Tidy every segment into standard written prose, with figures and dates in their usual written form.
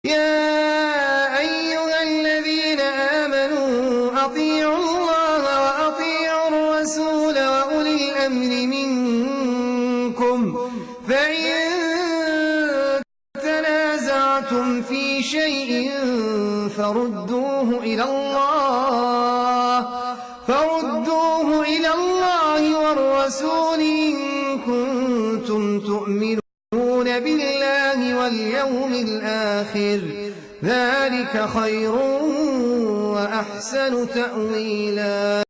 يا أيها الذين آمنوا أطيعوا الله وأطيعوا الرسول وأولي الأمر منكم فإن تنازعتم في شيء فردوه إلى الله والرسول إن كنتم تؤمنون بالله واليوم الآخر ذلك خير وأحسن تأويلا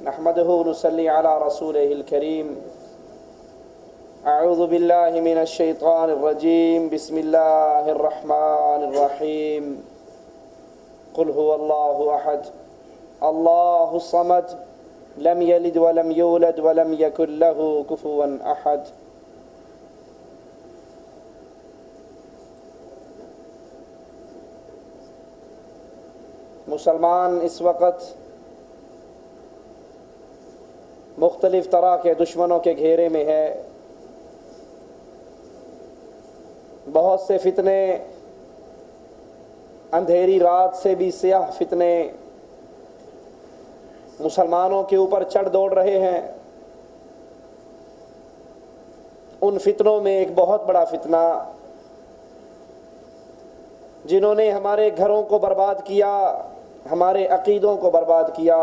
نحمده ونصلي على رسوله الكريم أعوذ بالله من الشيطان الرجيم بسم الله الرحمن الرحيم قل هو الله أحد الله الصمد لم يلد ولم يولد ولم يكن له كفوا أحد مسلمان اس وقت مختلف طرح کے دشمنوں کے گھیرے میں ہے. بہت سے فتنے اندھیری رات سے بھی سیاہ فتنے مسلمانوں کے اوپر چڑھ دوڑ رہے ہیں. ان فتنوں میں ایک بہت بڑا فتنہ جنہوں نے ہمارے گھروں کو برباد کیا، ہمارے عقیدوں کو برباد کیا،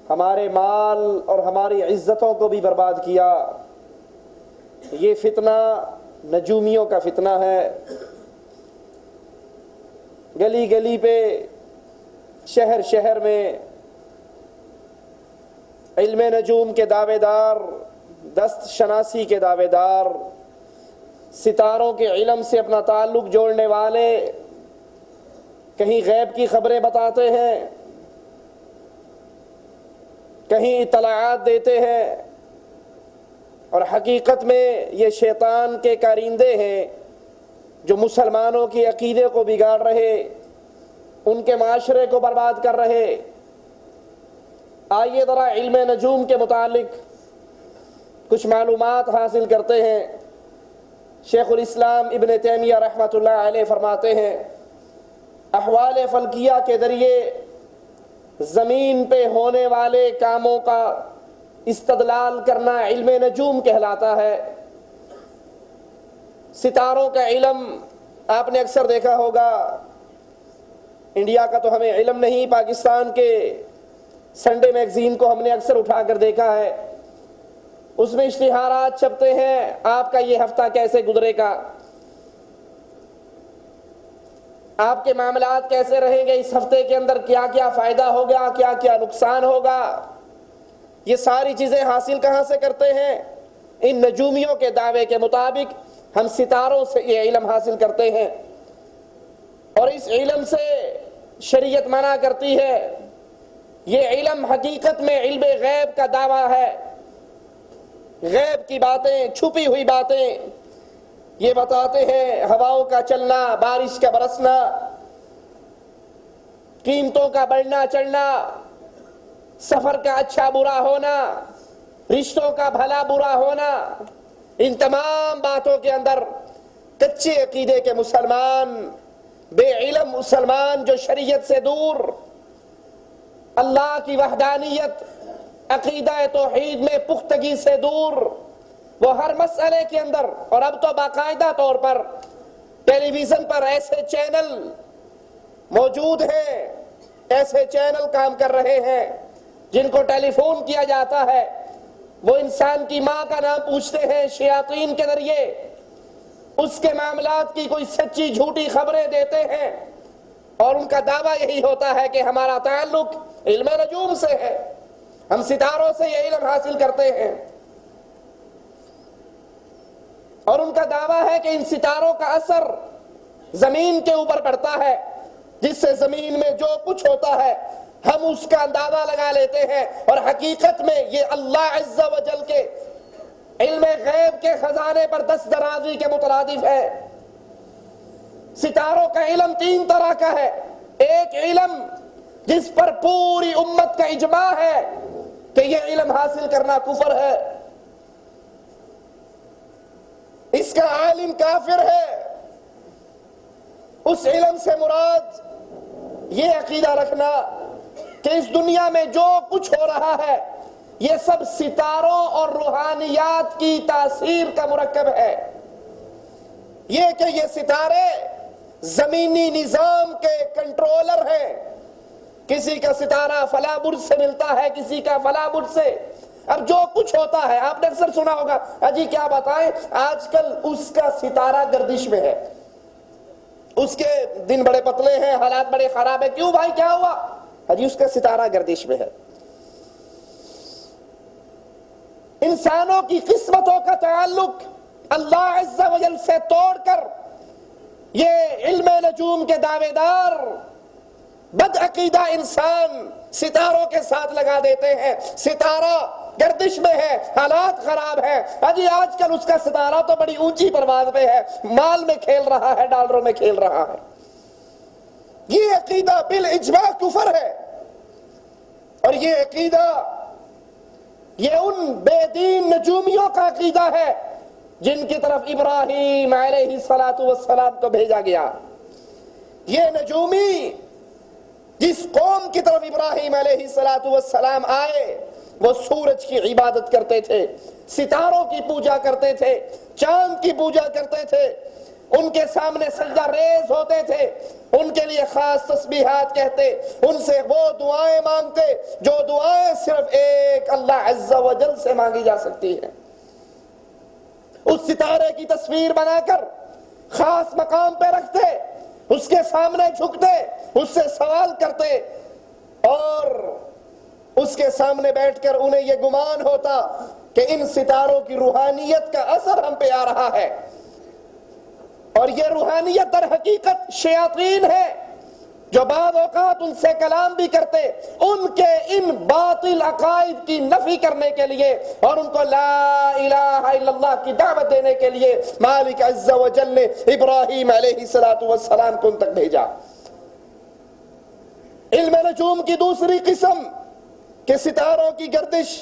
ہمارے مال اور ہماری عزتوں کو بھی برباد کیا، یہ فتنہ نجومیوں کا فتنہ ہے. گلی گلی پہ، شہر شہر میں علم نجوم کے دعوے دار، دست شناسی کے دعوے دار، ستاروں کے علم سے اپنا تعلق جوڑنے والے کہیں غیب کی خبریں بتاتے ہیں، کہیں اطلاعات دیتے ہیں، اور حقیقت میں یہ شیطان کے کارندے ہیں جو مسلمانوں کی عقیدے کو بگاڑ رہے، ان کے معاشرے کو برباد کر رہے. آئیے ذرا علم نجوم کے متعلق کچھ معلومات حاصل کرتے ہیں. شیخ الاسلام ابن تیمیہ رحمۃ اللہ علیہ فرماتے ہیں احوال فلکیہ کے ذریعے زمین پہ ہونے والے کاموں کا استدلال کرنا علم نجوم کہلاتا ہے. ستاروں کا علم آپ نے اکثر دیکھا ہوگا، انڈیا کا تو ہمیں علم نہیں، پاکستان کے سنڈے میگزین کو ہم نے اکثر اٹھا کر دیکھا ہے. اس میں اشتہارات چھپتے ہیں آپ کا یہ ہفتہ کیسے گزرے گا، آپ کے معاملات کیسے رہیں گے، اس ہفتے کے اندر کیا کیا فائدہ ہوگا، کیا کیا نقصان ہوگا. یہ ساری چیزیں حاصل کہاں سے کرتے ہیں؟ ان نجومیوں کے دعوے کے مطابق ہم ستاروں سے یہ علم حاصل کرتے ہیں، اور اس علم سے شریعت منع کرتی ہے. یہ علم حقیقت میں علم غیب کا دعویٰ ہے. غیب کی باتیں، چھپی ہوئی باتیں یہ بتاتے ہیں. ہواؤں کا چلنا، بارش کا برسنا، قیمتوں کا بڑھنا چڑھنا، سفر کا اچھا برا ہونا، رشتوں کا بھلا برا ہونا، ان تمام باتوں کے اندر کچے عقیدے کے مسلمان، بے علم مسلمان جو شریعت سے دور، اللہ کی وحدانیت، عقیدہ توحید میں پختگی سے دور، وہ ہر مسئلے کے اندر، اور اب تو باقاعدہ طور پر ٹیلی ویژن پر ایسے چینل موجود ہیں، ایسے چینل کام کر رہے ہیں جن کو ٹیلی فون کیا جاتا ہے، وہ انسان کی ماں کا نام پوچھتے ہیں شیاطین کے ذریعے، اس کے معاملات کی کوئی سچی جھوٹی خبریں دیتے ہیں، اور ان کا دعویٰ یہی ہوتا ہے کہ ہمارا تعلق علم نجوم سے ہے، ہم ستاروں سے یہ علم حاصل کرتے ہیں. اور ان کا دعویٰ ہے کہ ان ستاروں کا اثر زمین کے اوپر پڑتا ہے، جس سے زمین میں جو کچھ ہوتا ہے ہم اس کا اندازہ لگا لیتے ہیں، اور حقیقت میں یہ اللہ عز و جل کے علم غیب کے خزانے پر دست درازی کے مترادف ہے. ستاروں کا علم 3 طرح کا ہے. ایک علم جس پر پوری امت کا اجماع ہے کہ یہ علم حاصل کرنا کفر ہے. اس کا عالم کافر ہے. اس علم سے مراد یہ عقیدہ رکھنا کہ اس دنیا میں جو کچھ ہو رہا ہے یہ سب ستاروں اور روحانیات کی تاثیر کا مرکب ہے. یہ کہ یہ ستارے زمینی نظام کے کنٹرولر ہیں. کسی کا ستارہ فلاں برج سے ملتا ہے, کسی کا فلاں برج سے. اب جو کچھ ہوتا ہے آپ نے اکثر سنا ہوگا, اجی کیا بتائیں آج کل اس کا ستارہ گردش میں ہے, اس کے دن بڑے پتلے ہیں, حالات بڑے خراب ہیں. کیوں بھائی کیا ہوا؟ اجی اس کا ستارہ گردش میں ہے. انسانوں کی قسمتوں کا تعلق اللہ عز و جل سے توڑ کر یہ علم نجوم کے دعوے دار بد عقیدہ انسان ستاروں کے ساتھ لگا دیتے ہیں. ستارہ گردش میں ہے, حالات خراب ہے. اجی آج کل اس کا ستارہ تو بڑی اونچی پرواز پہ ہے, مال میں کھیل رہا ہے, ڈالروں میں کھیل رہا ہے. یہ عقیدہ بالاجماع کفر ہے. اور یہ عقیدہ یہ ان بے دین نجومیوں کا عقیدہ ہے جن کی طرف ابراہیم علیہ السلام کو بھیجا گیا. یہ نجومی جس قوم کی طرف ابراہیم علیہ السلام آئے وہ سورج کی عبادت کرتے تھے, ستاروں کی پوجا کرتے تھے, چاند کی پوجا کرتے تھے, ان کے سامنے سجدہ ریز ہوتے تھے, ان کے لیے خاص تسبیحات کہتے, ان سے وہ دعائیں مانگتے جو دعائیں صرف ایک اللہ عز و جل سے مانگی جا سکتی ہیں. اس ستارے کی تصویر بنا کر خاص مقام پہ رکھتے, اس کے سامنے جھکتے, اس سے سوال کرتے, اور اس کے سامنے بیٹھ کر انہیں یہ گمان ہوتا کہ ان ستاروں کی روحانیت کا اثر ہم پہ آ رہا ہے. اور یہ روحانیت در حقیقت شیاطین ہے جو بعض اوقات ان سے کلام بھی کرتے ان کے ان باطل عقائد کی نفی کرنے کے لیے اور ان کو لا الہ الا اللہ کی دعوت دینے کے لیے مالک عز و جل نے ابراہیم علیہ السلام کو ان تک بھیجا. علم نجوم کی دوسری قسم کہ ستاروں کی گردش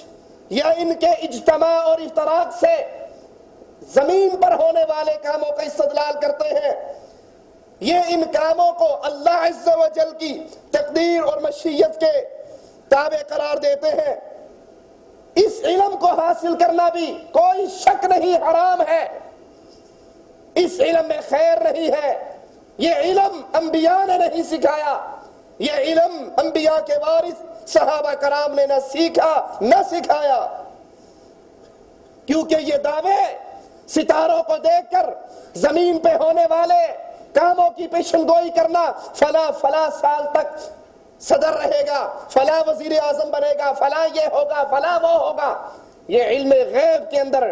یا ان کے اجتماع اور افتراق سے زمین پر ہونے والے کاموں کا استدلال کرتے ہیں. یہ ان کاموں کو اللہ عز و جل کی تقدیر اور مشیت کے تابع قرار دیتے ہیں. اس علم کو حاصل کرنا بھی کوئی شک نہیں حرام ہے, اس علم میں خیر نہیں ہے. یہ علم انبیاء نے نہیں سکھایا, یہ علم انبیاء کے وارث صحابہ کرام نے نہ سیکھا نہ سکھایا. کیونکہ یہ دعوے ستاروں کو دیکھ کر زمین پہ ہونے والے کاموں کی پیشن گوئی کرنا, فلاں سال تک صدر رہے گا, فلاں وزیر اعظم بنے گا, فلاں یہ ہوگا, فلاں وہ ہوگا, یہ علم غیب کے اندر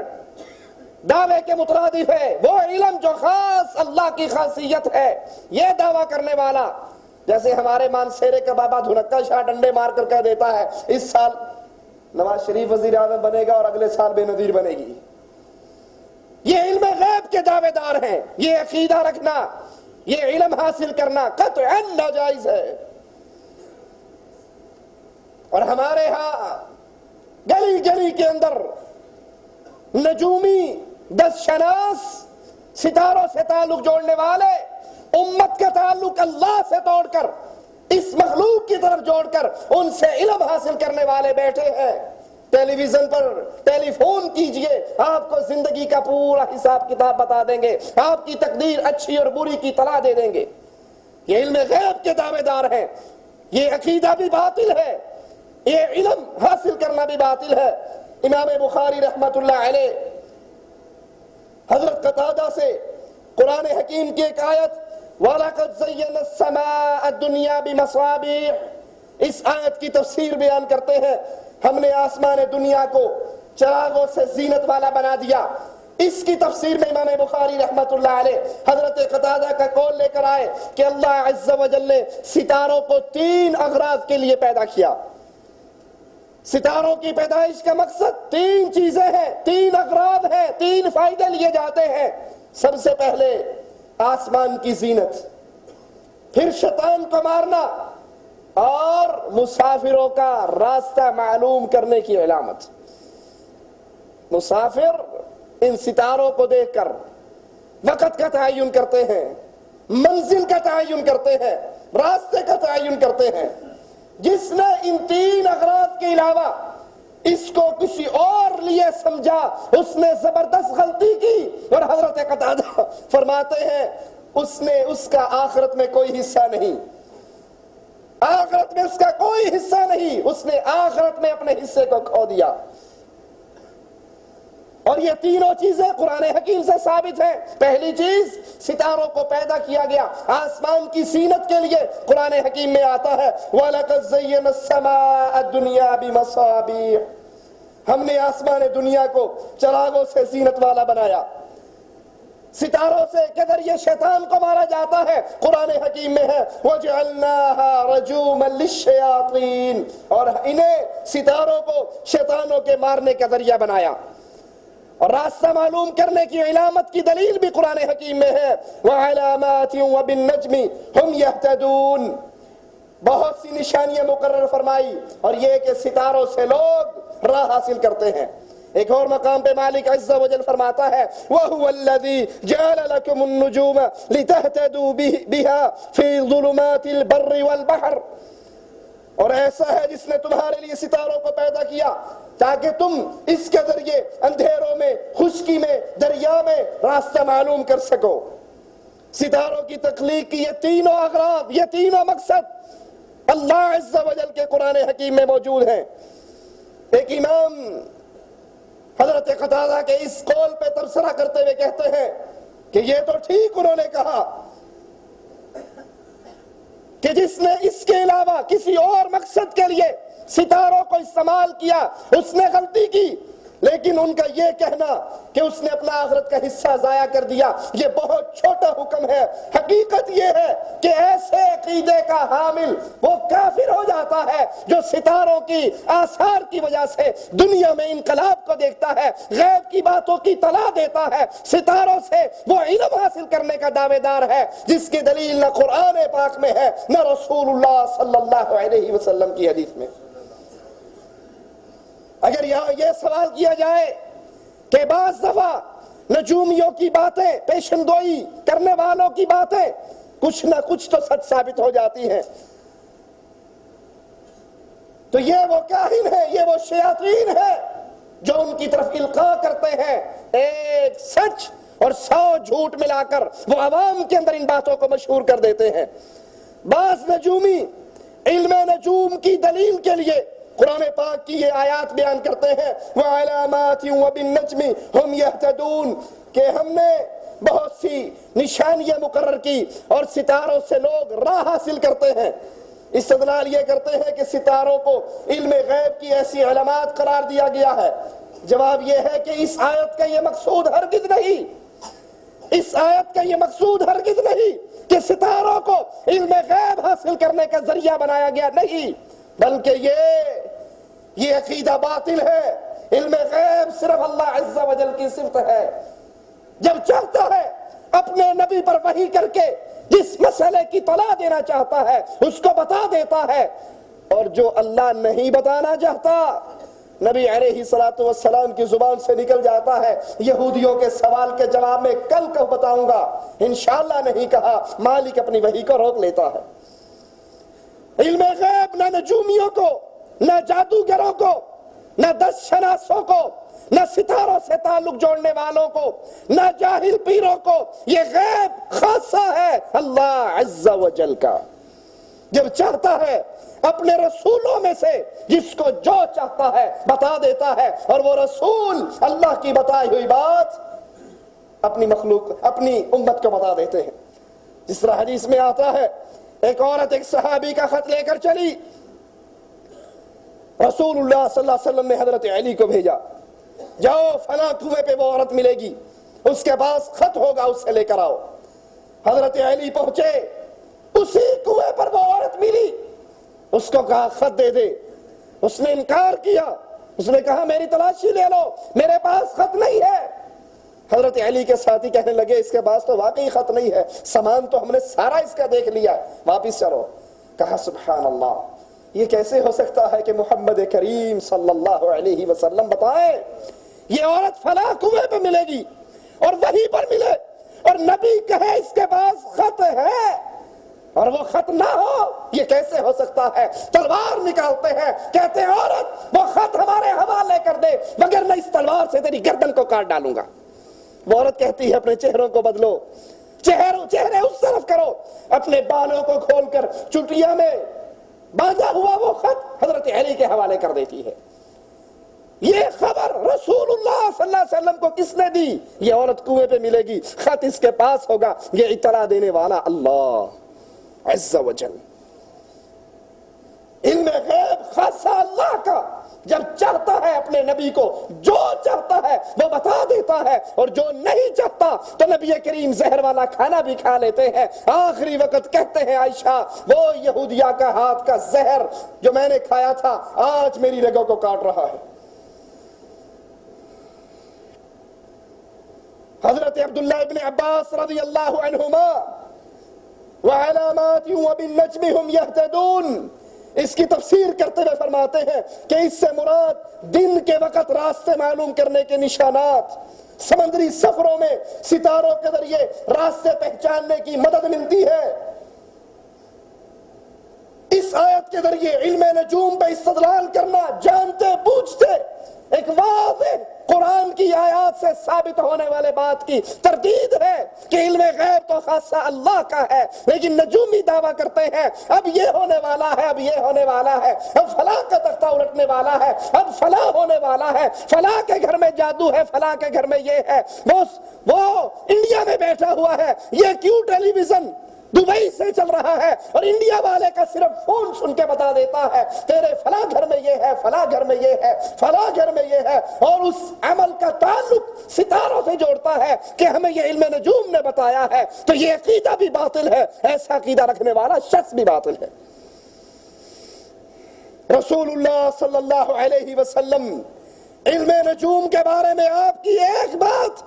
دعوے کے مترادف ہے. وہ علم جو خاص اللہ کی خاصیت ہے, یہ دعویٰ کرنے والا جیسے ہمارے مانسیرے کا بابا دھنکا شاہ ڈنڈے مار کر کہہ دیتا ہے اس سال نواز شریف وزیر اعظم بنے گا اور اگلے سال بے نظیر بنے گی. یہ علم غیب کے دعوے دار ہیں. یہ عقیدہ رکھنا, یہ علم حاصل کرنا قطعاً ناجائز ہے. اور ہمارے ہاں گلی گلی کے اندر نجومی, دس شناس, ستاروں سے تعلق جوڑنے والے امت کا تعلق اللہ سے توڑ کر اس مخلوق کی طرف جوڑ کر ان سے علم حاصل کرنے والے بیٹھے ہیں. ٹیلی ویژن پر ٹیلی فون کیجئے, آپ کو زندگی کا پورا حساب کتاب بتا دیں گے, آپ کی تقدیر اچھی اور بری کی طلاع دے دیں گے. یہ علم غیب کے دعوے دار ہیں. یہ عقیدہ بھی باطل ہے, یہ علم حاصل کرنا بھی باطل ہے. امام بخاری رحمت اللہ علیہ حضرت قتادہ سے قرآن حکیم کی ایک آیت وَلَقَدْ زَيَّنَا السَّمَاءَ الدُّنْيَا بِمَصَابِيحَ اس آیت کی تفسیر بیان کرتے ہیں, ہم نے آسمان دنیا کو چراغوں سے زینت والا بنا دیا. اس کی تفسیر میں امام بخاری رحمت اللہ علیہ حضرت قتادہ کا قول لے کر آئے کہ اللہ عز و جل نے ستاروں کو 3 اغراض کے لیے پیدا کیا. ستاروں کی پیدائش کا مقصد 3 چیزیں ہیں, 3 اغراض ہیں, 3 فائدے لیے جاتے ہیں. سب سے پہلے آسمان کی زینت, پھر شیطان کو مارنا, اور مسافروں کا راستہ معلوم کرنے کی علامت. مسافر ان ستاروں کو دیکھ کر وقت کا تعین کرتے ہیں، منزل کا تعین کرتے ہیں، راستے کا تعین کرتے ہیں۔ جس نے ان تین اغراض کے علاوہ اس کو کسی اور لیے سمجھا اس نے زبردست غلطی کی، اور حضرت قتادہ فرماتے ہیں اس نے اس کا آخرت میں کوئی حصہ نہیں، آخرت میں اس کا کوئی حصہ نہیں، اس نے آخرت میں اپنے حصے کو کھو دیا۔ اور یہ تینوں چیزیں قرآن حکیم سے ثابت ہیں۔ پہلی چیز، ستاروں کو پیدا کیا گیا آسمان کی زینت کے لیے، قرآن حکیم میں آتا ہے وَلَقَدْ زَيَّنَا السَّمَاءَ الدُّنْيَا بِمَصَابِيحَ، ہم نے آسمان دنیا کو چراغوں سے زینت والا بنایا۔ ستاروں سے کے ذریعے شیطان کو مارا جاتا ہے، قرآن حکیم میں ہے وَجَعَلْنَاهَا رَجُومًا لِلشَّيَاطِينِ، اور انہیں ستاروں کو شیطانوں کے مارنے کا ذریعہ بنایا۔ اور راستہ معلوم کرنے کی علامت کی دلیل بھی قرآن حکیم میں ہے وَعَلَامَاتٍ وَبِالنَّجْمِ هُمْ يَهْتَدُونَ، بہت سی نشانیاں مقرر فرمائی، اور یہ کہ ستاروں سے لوگ راہ حاصل کرتے ہیں۔ ایک اور مقام پہ مالک عز و جل فرماتا ہے وَهُوَ الَّذِي جَعَلَ لَكُمُ النُّجُومَ لِتَهْتَدُوا بِهَا فِي ظُلُمَاتِ الْبَرِّ وَالْبَحْرِ، اور ایسا ہے جس نے تمہارے لیے ستاروں کو پیدا کیا تاکہ تم اس کے ذریعے اندھیروں میں، خشکی میں، دریا میں راستہ معلوم کر سکو۔ ستاروں کی تخلیق کی یہ تینوں اغراض، یہ تینوں مقصد اللہ عز و جل کے قرآن حکیم میں موجود ہیں۔ ایک امام حضرت قتادہ کے اس قول پہ تبصرہ کرتے ہوئے کہتے ہیں کہ یہ تو ٹھیک انہوں نے کہا کہ جس نے اس کے علاوہ کسی اور مقصد کے لیے ستاروں کو استعمال کیا اس نے غلطی کی، لیکن ان کا یہ کہنا کہ اس نے اپنا آخرت کا حصہ ضائع کر دیا یہ بہت چھوٹا حکم ہے۔ حقیقت یہ ہے کہ ایسے عقیدے کا حامل وہ کافر ہو جاتا ہے جو ستاروں کی آثار کی وجہ سے دنیا میں انقلاب کو دیکھتا ہے، غیب کی باتوں کی اطلاع دیتا ہے، ستاروں سے وہ علم حاصل کرنے کا دعوے دار ہے جس کی دلیل نہ قرآن پاک میں ہے نہ رسول اللہ صلی اللہ علیہ وسلم کی حدیث میں۔ اگر یہاں یہ سوال کیا جائے کہ بعض دفعہ نجومیوں کی باتیں، پیشندوئی کرنے والوں کی باتیں کچھ نہ کچھ تو سچ ثابت ہو جاتی ہیں، تو یہ وہ کاہن ہے، یہ وہ شیاطین ہے جو ان کی طرف القاء کرتے ہیں ایک سچ اور 100 جھوٹ ملا کر وہ عوام کے اندر ان باتوں کو مشہور کر دیتے ہیں۔ بعض نجومی علم نجوم کی دلیل کے لیے قرآن پاک کی یہ آیات بیان کرتے ہیں وَعَلَامَاتٍ وَبِالنَّجْمِ هُمْ يَهْتَدُونَ، کہ ہم نے بہت سی نشانیاں مقرر کی اور ستاروں سے لوگ راہ حاصل کرتے ہیں۔ استدلال یہ کرتے ہیں کہ ستاروں کو علم غیب کی ایسی علامات قرار دیا گیا ہے۔ جواب یہ ہے کہ اس آیت کا یہ مقصود ہرگز نہیں، اس آیت کا یہ مقصود ہرگز نہیں کہ ستاروں کو علم غیب حاصل کرنے کا ذریعہ بنایا گیا، نہیں، بلکہ یہ عقیدہ باطل ہے۔ علم غیب صرف اللہ عز و جل کی صفت ہے، جب چاہتا ہے اپنے نبی پر وحی کر کے جس مسئلے کی اطلاع دینا چاہتا ہے اس کو بتا دیتا ہے، اور جو اللہ نہیں بتانا چاہتا نبی علیہ السلام کی زبان سے نکل جاتا ہے یہودیوں کے سوال کے جواب میں کل کو بتاؤں گا، انشاءاللہ نہیں کہا، مالک اپنی وحی کو روک لیتا ہے۔ علم غیب نہ نجومیوں کو، نہ جادوگروں کو، نہ دس شناسوں کو، نہ ستاروں سے تعلق جوڑنے والوں کو، نہ جاہل پیروں کو، یہ غیب خاصہ ہے اللہ عز و جل کا۔ جب چاہتا ہے اپنے رسولوں میں سے جس کو جو چاہتا ہے بتا دیتا ہے، اور وہ رسول اللہ کی بتائی ہوئی بات اپنی مخلوق، اپنی امت کو بتا دیتے ہیں۔ جس طرح حدیث میں آتا ہے ایک عورت ایک صحابی کا خط لے کر چلی، رسول اللہ صلی اللہ علیہ وسلم نے حضرت علی کو بھیجا، جاؤ فلاں کنویں پہ وہ عورت ملے گی، اس کے پاس خط ہوگا، اس سے لے کر آؤ۔ حضرت علی پہنچے، اسی کنویں پر وہ عورت ملی، اس کو کہا خط دے دے، اس نے انکار کیا، اس نے کہا میری تلاشی لے لو، میرے پاس خط نہیں ہے۔ حضرت علی کے ساتھی کہنے لگے اس کے پاس تو واقعی خط نہیں ہے، سامان تو ہم نے سارا اس کا دیکھ لیا، واپس چلو۔ کہا سبحان اللہ، یہ کیسے ہو سکتا ہے کہ محمد کریم صلی اللہ علیہ وسلم بتائیں یہ عورت فلاں کنویں پہ ملے گی اور وہیں پر ملے، اور نبی کہے اس کے پاس خط ہے اور وہ خط نہ ہو، یہ کیسے ہو سکتا ہے؟ تلوار نکالتے ہیں، کہتے ہیں عورت وہ خط ہمارے حوالے کر دے مگر میں اس تلوار سے تیری گردن کو کاٹ ڈالوں گا۔ وہ عورت کہتی ہے اپنے چہروں کو بدلو، چہرے اس طرف کرو، اپنے بالوں کو کھول کر چٹیا میں باندھا ہوا وہ خط حضرت علی کے حوالے کر دیتی ہے۔ یہ خبر رسول اللہ صلی اللہ علیہ وسلم کو کس نے دی؟ یہ عورت کنویں پہ ملے گی، خط اس کے پاس ہوگا، یہ اطلاع دینے والا اللہ عز و جل۔ علم غیب خاصا اللہ کا، جب چاہتا ہے اپنے نبی کو جو چاہتا ہے وہ بتا دیتا ہے، اور جو نہیں چاہتا تو نبی کریم زہر والا کھانا بھی کھا لیتے ہیں۔ آخری وقت کہتے ہیں عائشہ وہ یہودیہ کا ہاتھ کا زہر جو میں نے کھایا تھا آج میری رگوں کو کاٹ رہا ہے۔ حضرت عبداللہ ابن عباس رضی اللہ عنہما وعلامات وبالنجم هم يهتدون اس کی تفسیر کرتے ہوئے فرماتے ہیں کہ اس سے مراد دن کے وقت راستے معلوم کرنے کے نشانات، سمندری سفروں میں ستاروں کے ذریعے راستے پہچاننے کی مدد ملتی ہے۔ اس آیت کے ذریعے علم نجوم پہ استدلال کرنا جانتے بوجھتے ایک واضح قرآن کی آیات سے ثابت ہونے والے بات کی تردید ہے کہ علم غیب تو خاصا اللہ کا ہے، لیکن نجومی دعویٰ کرتے ہیں اب یہ ہونے والا ہے، اب یہ ہونے والا ہے، اب فلاں کا تختہ الٹنے والا ہے، اب فلاں ہونے والا ہے، فلاں کے گھر میں جادو ہے، فلاں کے گھر میں یہ ہے، وہ انڈیا میں بیٹھا ہوا ہے، یہ کیوں ٹیلی ویژن دبئی سے چل رہا ہے اور انڈیا والے کا صرف فون سن کے بتا دیتا ہے تیرے فلاں گھر میں یہ ہے، فلاں گھر میں یہ ہے، فلاں گھر میں یہ ہے، اور اس عمل کا تعلق ستاروں سے جوڑتا ہے کہ ہمیں یہ علم نجوم نے بتایا ہے، تو یہ عقیدہ بھی باطل ہے، ایسا عقیدہ رکھنے والا شخص بھی باطل ہے۔ رسول اللہ صلی اللہ علیہ وسلم علم نجوم کے بارے میں آپ کی ایک بات،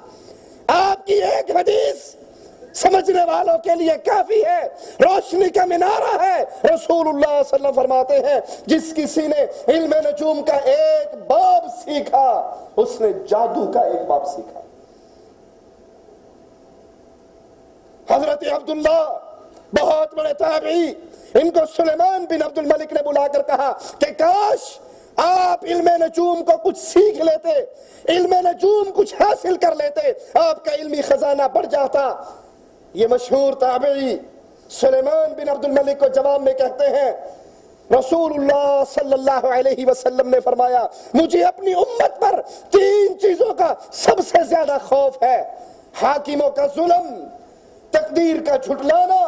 آپ کی ایک حدیث سمجھنے والوں کے لیے کافی ہے، روشنی کا منارہ ہے۔ رسول اللہ صلی اللہ علیہ وسلم فرماتے ہیں جس کسی نے علم نجوم کا ایک باب سیکھا اس نے جادو کا ایک باب سیکھا۔ حضرت عبداللہ بہت بڑے تابعی، ان کو سلیمان بن عبد الملک نے بلا کر کہا کہ کاش آپ علم نجوم کو کچھ سیکھ لیتے، علم نجوم کچھ حاصل کر لیتے، آپ کا علمی خزانہ بڑھ جاتا۔ یہ مشہور تابعی سلیمان بن عبد الملک کو جواب میں کہتے ہیں رسول اللہ صلی اللہ علیہ وسلم نے فرمایا مجھے اپنی امت پر 3 چیزوں کا سب سے زیادہ خوف ہے، حاکموں کا ظلم، تقدیر کا جھٹلانا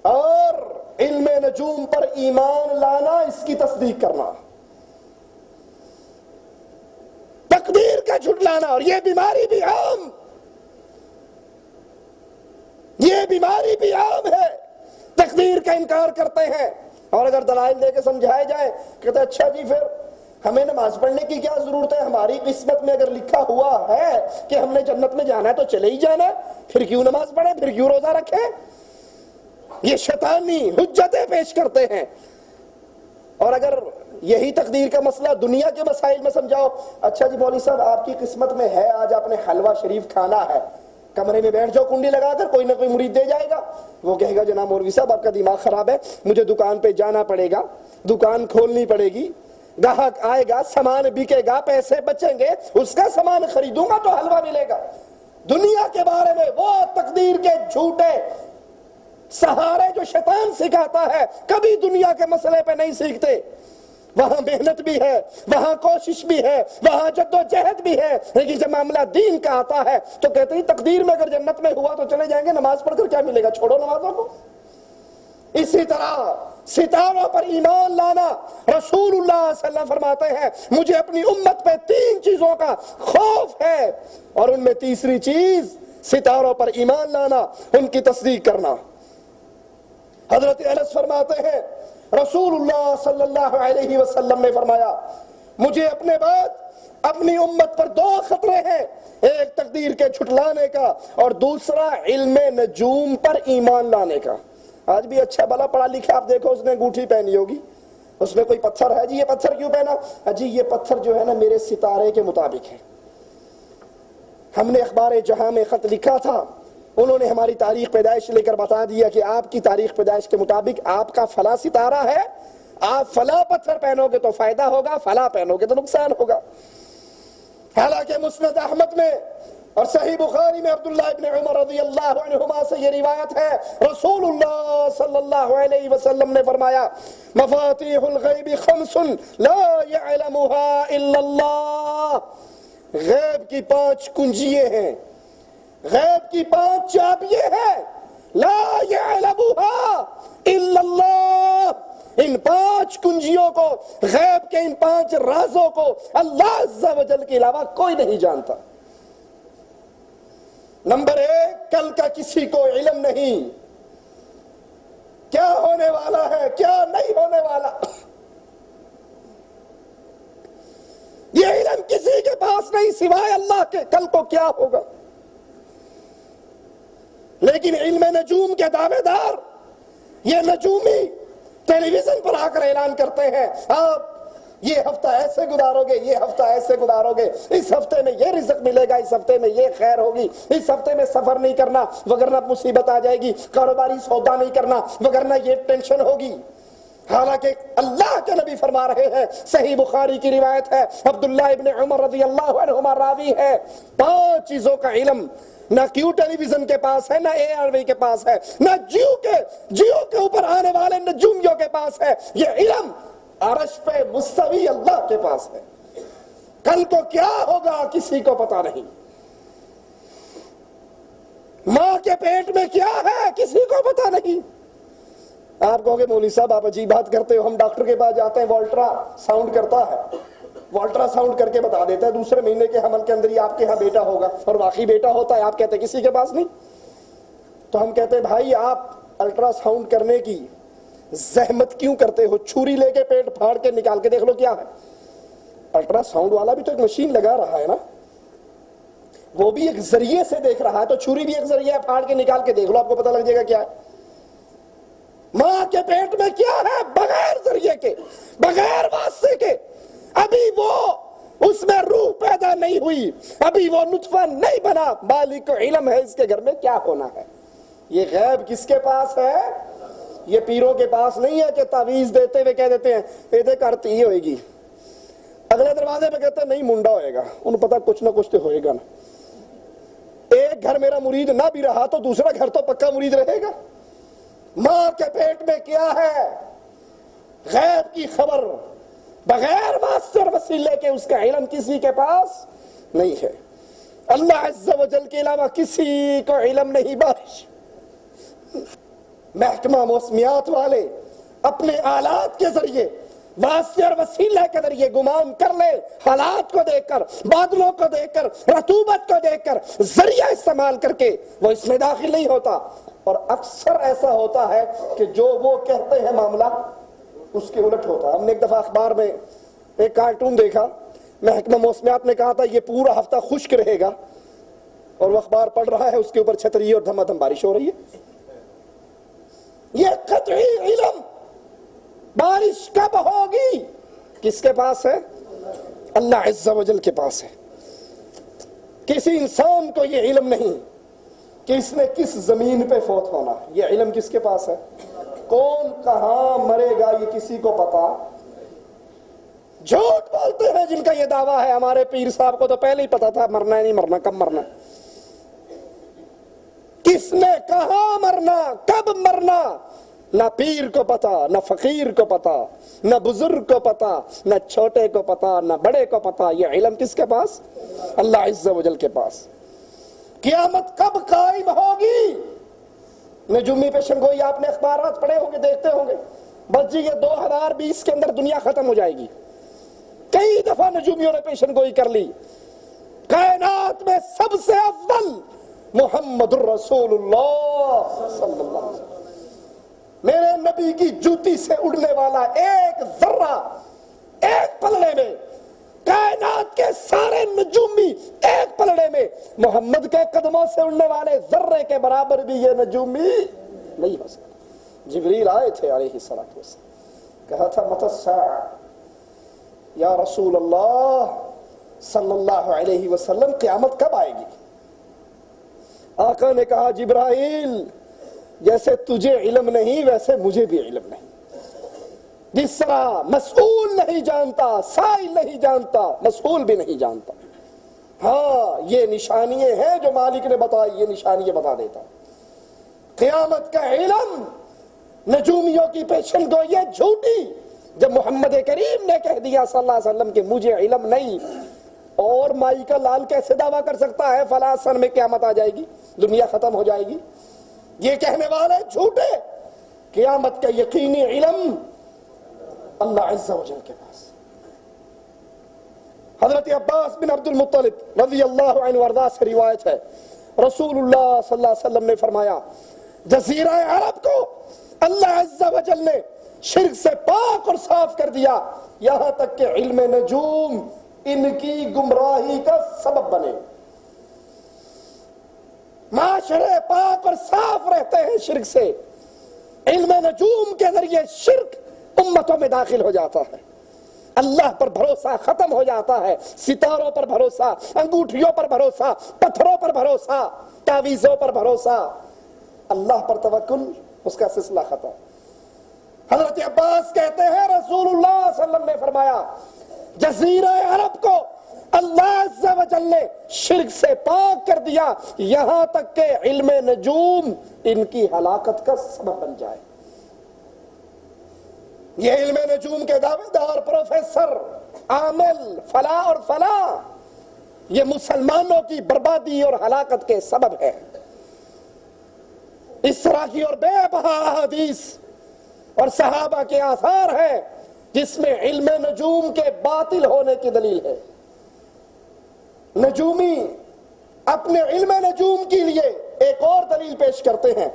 اور علم نجوم پر ایمان لانا، اس کی تصدیق کرنا۔ تقدیر کا جھٹلانا، اور یہ بیماری بھی عام، یہ بیماری بھی عام ہے، تقدیر کا انکار کرتے ہیں، اور اگر دلائل دے کے سمجھائے جائے کہتے ہیں اچھا جی پھر ہمیں نماز پڑھنے کی کیا ضرورت ہے، ہماری قسمت میں اگر لکھا ہوا ہے کہ ہم نے جنت میں جانا ہے تو چلے ہی جانا ہے، پھر کیوں نماز پڑھیں، پھر کیوں روزہ رکھیں۔ یہ شیطانی حجتیں پیش کرتے ہیں۔ اور اگر یہی تقدیر کا مسئلہ دنیا کے مسائل میں سمجھاؤ، اچھا جی مولوی صاحب آپ کی قسمت میں ہے آج آپ نے حلوہ شریف کھانا ہے، کمرے میں بیٹھ جاؤ کنڈی لگا کر، کوئی نہ کوئی مرید دے جائے گا۔ وہ کہے گا جناب مولوی صاحب آپ کا دماغ خراب ہے، مجھے دکان پہ جانا پڑے گا، دکان کھولنی پڑے گی، گاہک آئے گا، سامان بکے گا، پیسے بچیں گے، اس کا سامان خریدوں گا تو حلوہ ملے گا۔ دنیا کے بارے میں وہ تقدیر کے جھوٹے سہارے جو شیطان سکھاتا ہے کبھی دنیا کے مسئلے پہ نہیں سیکھتے۔ وہاں محنت بھی ہے، وہاں کوشش بھی ہے، وہاں جد و جہد بھی ہے، لیکن جب معاملہ دین کا آتا ہے تو کہتے ہیں تقدیر میں اگر جنت میں ہوا تو چلے جائیں گے، نماز پڑھ کر کیا ملے گا، چھوڑو نمازوں کو۔ اسی طرح ستاروں پر ایمان لانا، رسول اللہ صلی اللہ علیہ وسلم فرماتے ہیں مجھے اپنی امت پہ 3 چیزوں کا خوف ہے، اور ان میں تیسری چیز ستاروں پر ایمان لانا، ان کی تصدیق کرنا۔ حضرت انس فرماتے ہیں رسول اللہ صلی اللہ علیہ وسلم نے فرمایا مجھے اپنے بعد اپنی امت پر 2 خطرے ہیں، ایک تقدیر کے جھٹلانے کا اور دوسرا علم نجوم پر ایمان لانے کا۔ آج بھی اچھا بھلا پڑھا لکھا آپ دیکھو، اس نے انگوٹھی پہنی ہوگی، اس میں کوئی پتھر ہے، جی یہ پتھر کیوں پہنا، جی یہ پتھر جو ہے نا میرے ستارے کے مطابق ہے۔ ہم نے اخبار جہاں میں خط لکھا تھا، انہوں نے ہماری تاریخ پیدائش لے کر بتا دیا کہ آپ کی تاریخ پیدائش کے مطابق آپ کا فلاں ستارہ ہے، آپ فلاں پتھر پہنو گے تو فائدہ ہوگا، فلاں پہنو گے تو نقصان ہوگا۔ حالانکہ مسند احمد میں اور صحیح بخاری میں عبداللہ ابن عمر رضی اللہ عنہما سے یہ روایت ہے، رسول اللہ صلی اللہ علیہ وسلم نے فرمایا مفاتیح الغیب خمس لا يعلمها الا اللہ، غیب کی 5 کنجیے ہیں، غیب کی 5 چابیے ہیں، لا يعلمها الا اللہ، ان 5 کنجیوں کو، غیب کے ان 5 رازوں کو اللہ عز و جل کے علاوہ کوئی نہیں جانتا۔ نمبر 1، کل کا کسی کو علم نہیں، کیا ہونے والا ہے کیا نہیں ہونے والا، یہ علم کسی کے پاس نہیں سوائے اللہ کے، کل کو کیا ہوگا۔ لیکن علم نجوم کے دعوے دار، یہ نجومی ٹیلی ویژن پر آ کر اعلان کرتے ہیں آپ یہ ہفتہ ایسے گزارو گے، یہ ہفتہ ایسے گزارو گے، اس ہفتے میں یہ رزق ملے گا، اس ہفتے میں یہ خیر ہوگی، اس ہفتے میں سفر نہیں کرنا وگرنہ مصیبت آ جائے گی، کاروباری سودا نہیں کرنا وگرنہ یہ ٹینشن ہوگی۔ حالانکہ اللہ کے نبی فرما رہے ہیں، صحیح بخاری کی روایت ہے، عبداللہ ابن عمر رضی اللہ عنہما راوی ہے، 5 چیزوں کا علم نہ کیو ٹیلی ویژن کے پاس ہے، نہ اے آر وی کے پاس ہے، نہ جیو کے اوپر آنے والے نجومیوں کے پاس ہے، یہ علم عرش پہ مستوی اللہ کے پاس ہے۔ کل کو کیا ہوگا کسی کو پتا نہیں، ماں کے پیٹ میں کیا ہے کسی کو پتا نہیں۔ آپ کہو گے مولوی صاحب آپ عجیب بات کرتے ہو، ہم ڈاکٹر کے پاس جاتے ہیں وہ الٹرا ساؤنڈ کرتا ہے، وہ الٹرا ساؤنڈ کر کے بتا دیتا ہے دوسرے مہینے کے حمل کے اندر ہی آپ کے ہاں بیٹا ہوگا، اور واقعی بیٹا ہوتا ہے، آپ کہتے ہیں کسی کے پاس نہیں۔ تو ہم کہتے ہیں بھائی آپ الٹرا ساؤنڈ کرنے کی زحمت کیوں کرتے ہو، چھری لے کے پیٹ پھاڑ کے نکال کے دیکھ لو کیا ہے۔ الٹرا ساؤنڈ والا بھی تو ایک مشین لگا رہا ہے نا، وہ بھی ایک ذریعے سے دیکھ رہا ہے، تو چھری بھی ایک ذریعہ ہے، پھاڑ کے نکال کے دیکھ لو آپ کو پتہ لگ جائے گا کیا ہے۔ ماں کے پیٹ میں کیا ہے بغیر ذریعے کے، بغیر واسطے کے، ابھی وہ اس میں روح پیدا نہیں ہوئی، ابھی وہ نطفہ نہیں بنا، مالک کو علم ہے اس کے گھر میں کیا ہونا ہے۔ یہ غیب کس کے پاس ہے؟ یہ پیروں کے پاس نہیں ہے کہ تعویذ دیتے ہوئے کہہ دیتے ہیں یہ کرتی ہی ہوئے گی، اگلے دروازے پہ کہتے ہیں نہیں منڈا ہوئے گا، انہوں پتا کچھ نہ کچھ تو ہوئے گا نا۔ ایک گھر میرا مرید نہ بھی رہا تو دوسرا گھر تو پکا مرید رہے گا۔ ماں کے پیٹ میں کیا ہے غیب کی خبر بغیر واسطے اور وسیلے کے اس کا علم کسی کے پاس نہیں ہے۔ اللہ عز و جل کے علاوہ کسی کو علم نہیں۔ بارش محکمہ موسمیات والے اپنے آلات کے ذریعے واسطے اور وسیلے کے ذریعے گمان کر لے، حالات کو دیکھ کر، بادلوں کو دیکھ کر، رطوبت کو دیکھ کر ذریعہ استعمال کر کے وہ اس میں داخل نہیں ہوتا، اور اکثر ایسا ہوتا ہے کہ جو وہ کہتے ہیں معاملہ اس کے الٹ ہوتا ہے۔ ہم نے ایک دفعہ اخبار میں ایک کارٹون دیکھا، محکمہ موسمیات نے کہا تھا یہ پورا ہفتہ خشک رہے گا، اور وہ اخبار پڑھ رہا ہے اس کے اوپر چھتری اور دھما دھم بارش ہو رہی ہے۔ یہ قطعی علم بارش کب ہوگی کس کے پاس ہے؟ اللہ عز و جل کے پاس ہے۔ کسی انسان کو یہ علم نہیں کہ اس نے کس زمین پہ فوت ہونا، یہ علم کس کے پاس ہے؟ کون کہاں مرے گا یہ کسی کو پتا۔ جھوٹ بولتے ہیں جن کا یہ دعویٰ ہے ہمارے پیر صاحب کو تو پہلے ہی پتا تھا مرنا ہے نہیں مرنا، کب مرنا، کس نے کہاں مرنا، کب مرنا، نہ پیر کو پتا، نہ فقیر کو پتا، نہ بزرگ کو پتا، نہ چھوٹے کو پتا، نہ بڑے کو پتا۔ یہ علم کس کے پاس؟ اللہ عز و جل کے پاس۔ قیامت کب قائم ہوگی؟ نجومی پیشن گوئی آپ نے اخبارات پڑھے ہوں گے، دیکھتے ہوں گے، بس جی یہ 2020 کے اندر دنیا ختم ہو جائے گی۔ کئی دفعہ نجومیوں نے پیشن گوئی کر لی، کائنات میں سب سے افضل محمد الرسول اللہ صلی اللہ علیہ وسلم، میرے نبی کی جوتی سے اڑنے والا ایک ذرہ ایک پلڑے میں، کائنات کے سارے نجومی ایک پلڑے میں، محمد کے قدموں سے اڑنے والے ذرے کے برابر بھی یہ نجومی نہیں ہو سکتا۔ جبریل آئے تھے علیہ الصلوۃ والسلام، کہا تھا متی الساعہ یا رسول اللہ صلی اللہ علیہ وسلم، قیامت کب آئے گی؟ آقا نے کہا جبرائیل جیسے تجھے علم نہیں ویسے مجھے بھی علم نہیں. جس طرح مسئول نہیں جانتا سائل نہیں جانتا مسئول بھی نہیں جانتا. ہاں یہ نشانیاں ہیں جو مالک نے بتائی, یہ نشانیاں بتا دیتا. قیامت کا علم نجومیوں کی پیشن گوئی جھوٹی. جب محمد کریم نے کہہ دیا صلی اللہ علیہ وسلم کہ مجھے علم نہیں, اور مائی کا لال کیسے دعویٰ کر سکتا ہے فلاں سن میں قیامت آ جائے گی, دنیا ختم ہو جائے گی؟ یہ کہنے والے جھوٹے. قیامت کا یقینی علم اللہ عز و جل کے پاس. حضرت عباس بن عبد المطلب رضی اللہ عنہ وارضاہ سے روایت ہے, رسول اللہ صلی اللہ علیہ وسلم نے فرمایا جزیرہ عرب کو اللہ عز و جل نے شرک سے پاک اور صاف کر دیا, یہاں تک کہ علم نجوم ان کی گمراہی کا سبب بنے. معاشرے پاک اور صاف رہتے ہیں شرک سے, علم نجوم کے ذریعے شرک امتوں میں داخل ہو جاتا ہے, اللہ پر بھروسہ ختم ہو جاتا ہے, ستاروں پر بھروسہ, انگوٹھیوں پر بھروسہ, پتھروں پر بھروسہ, تعویذوں پر بھروسہ, اللہ پر توکل, اس کا سلسلہ ختم. حضرت عباس کہتے ہیں رسول اللہ صلی اللہ علیہ وسلم نے فرمایا جزیرہ عرب کو اللہ عز و جل نے شرک سے پاک کر دیا, یہاں تک کہ علم نجوم ان کی ہلاکت کا سبب بن جائے. یہ علم نجوم کے دعوے دار پروفیسر عامل فلاں اور فلاں, یہ مسلمانوں کی بربادی اور ہلاکت کے سبب ہے. اس طرح کی اور بے بہا احادیث اور صحابہ کے آثار ہیں جس میں علم نجوم کے باطل ہونے کی دلیل ہے. نجومی اپنے علم نجوم کے لیے ایک اور دلیل پیش کرتے ہیں.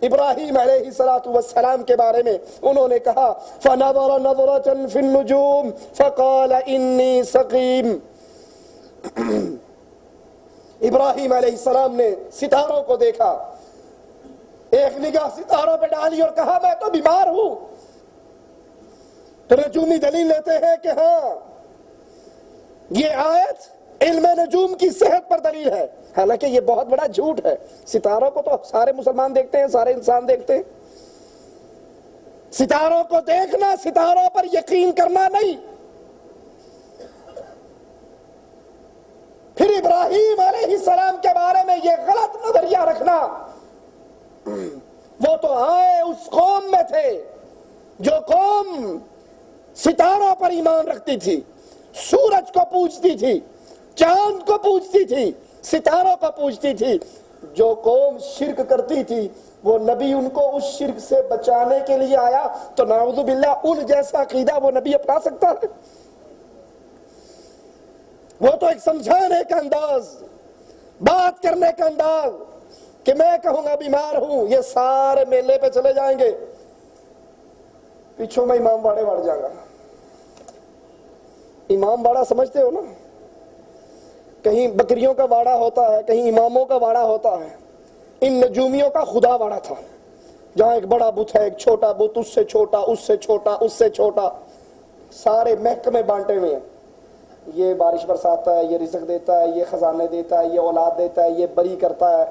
ابراہیم علیہ السلام کے بارے میں انہوں نے کہا فَنَظَرَ نَظْرَةً فِي النُّجُومِ فَقَالَ إِنِّي سَقِيمٌ. ابراہیم علیہ السلام نے ستاروں کو دیکھا, ایک نگاہ ستاروں پہ ڈالی اور کہا میں تو بیمار ہوں. تو نجومی دلیل لیتے ہیں کہ ہاں یہ آیت علم نجوم کی صحت پر دلیل ہے, حالانکہ یہ بہت بڑا جھوٹ ہے. ستاروں کو تو سارے مسلمان دیکھتے ہیں, سارے انسان دیکھتے ہیں. ستاروں کو دیکھنا ستاروں پر یقین کرنا نہیں. پھر ابراہیم علیہ السلام کے بارے میں یہ غلط نظریہ رکھنا, وہ تو آئے اس قوم میں تھے جو قوم ستاروں پر ایمان رکھتی تھی, سورج کو پوجتی تھی, چاند کو پوجتی تھی, ستاروں کو پوجتی تھی. جو قوم شرک کرتی تھی وہ نبی ان کو اس شرک سے بچانے کے لیے آیا, تو نعوذ باللہ ان جیسا عقیدہ وہ نبی اپنا سکتا ہے؟ وہ تو ایک سمجھانے کا انداز, بات کرنے کا انداز کہ میں کہوں گا بیمار ہوں, یہ سارے میلے پہ چلے جائیں گے, پیچھوں میں امام باڑے بڑھ جائے گا. امام باڑا سمجھتے ہو نا, کہیں بکریوں کا واڑا ہوتا ہے, کہیں اماموں کا واڑا ہوتا ہے. ان نجومیوں کا خدا واڑا تھا, جہاں ایک بڑا بت ہے, ایک چھوٹا بت, اس سے چھوٹا, اس سے چھوٹا, اس سے چھوٹا, سارے محکمے بانٹے ہوئے ہیں. یہ بارش برساتا ہے, یہ رزق دیتا ہے, یہ خزانے دیتا ہے, یہ اولاد دیتا ہے, یہ بری کرتا ہے,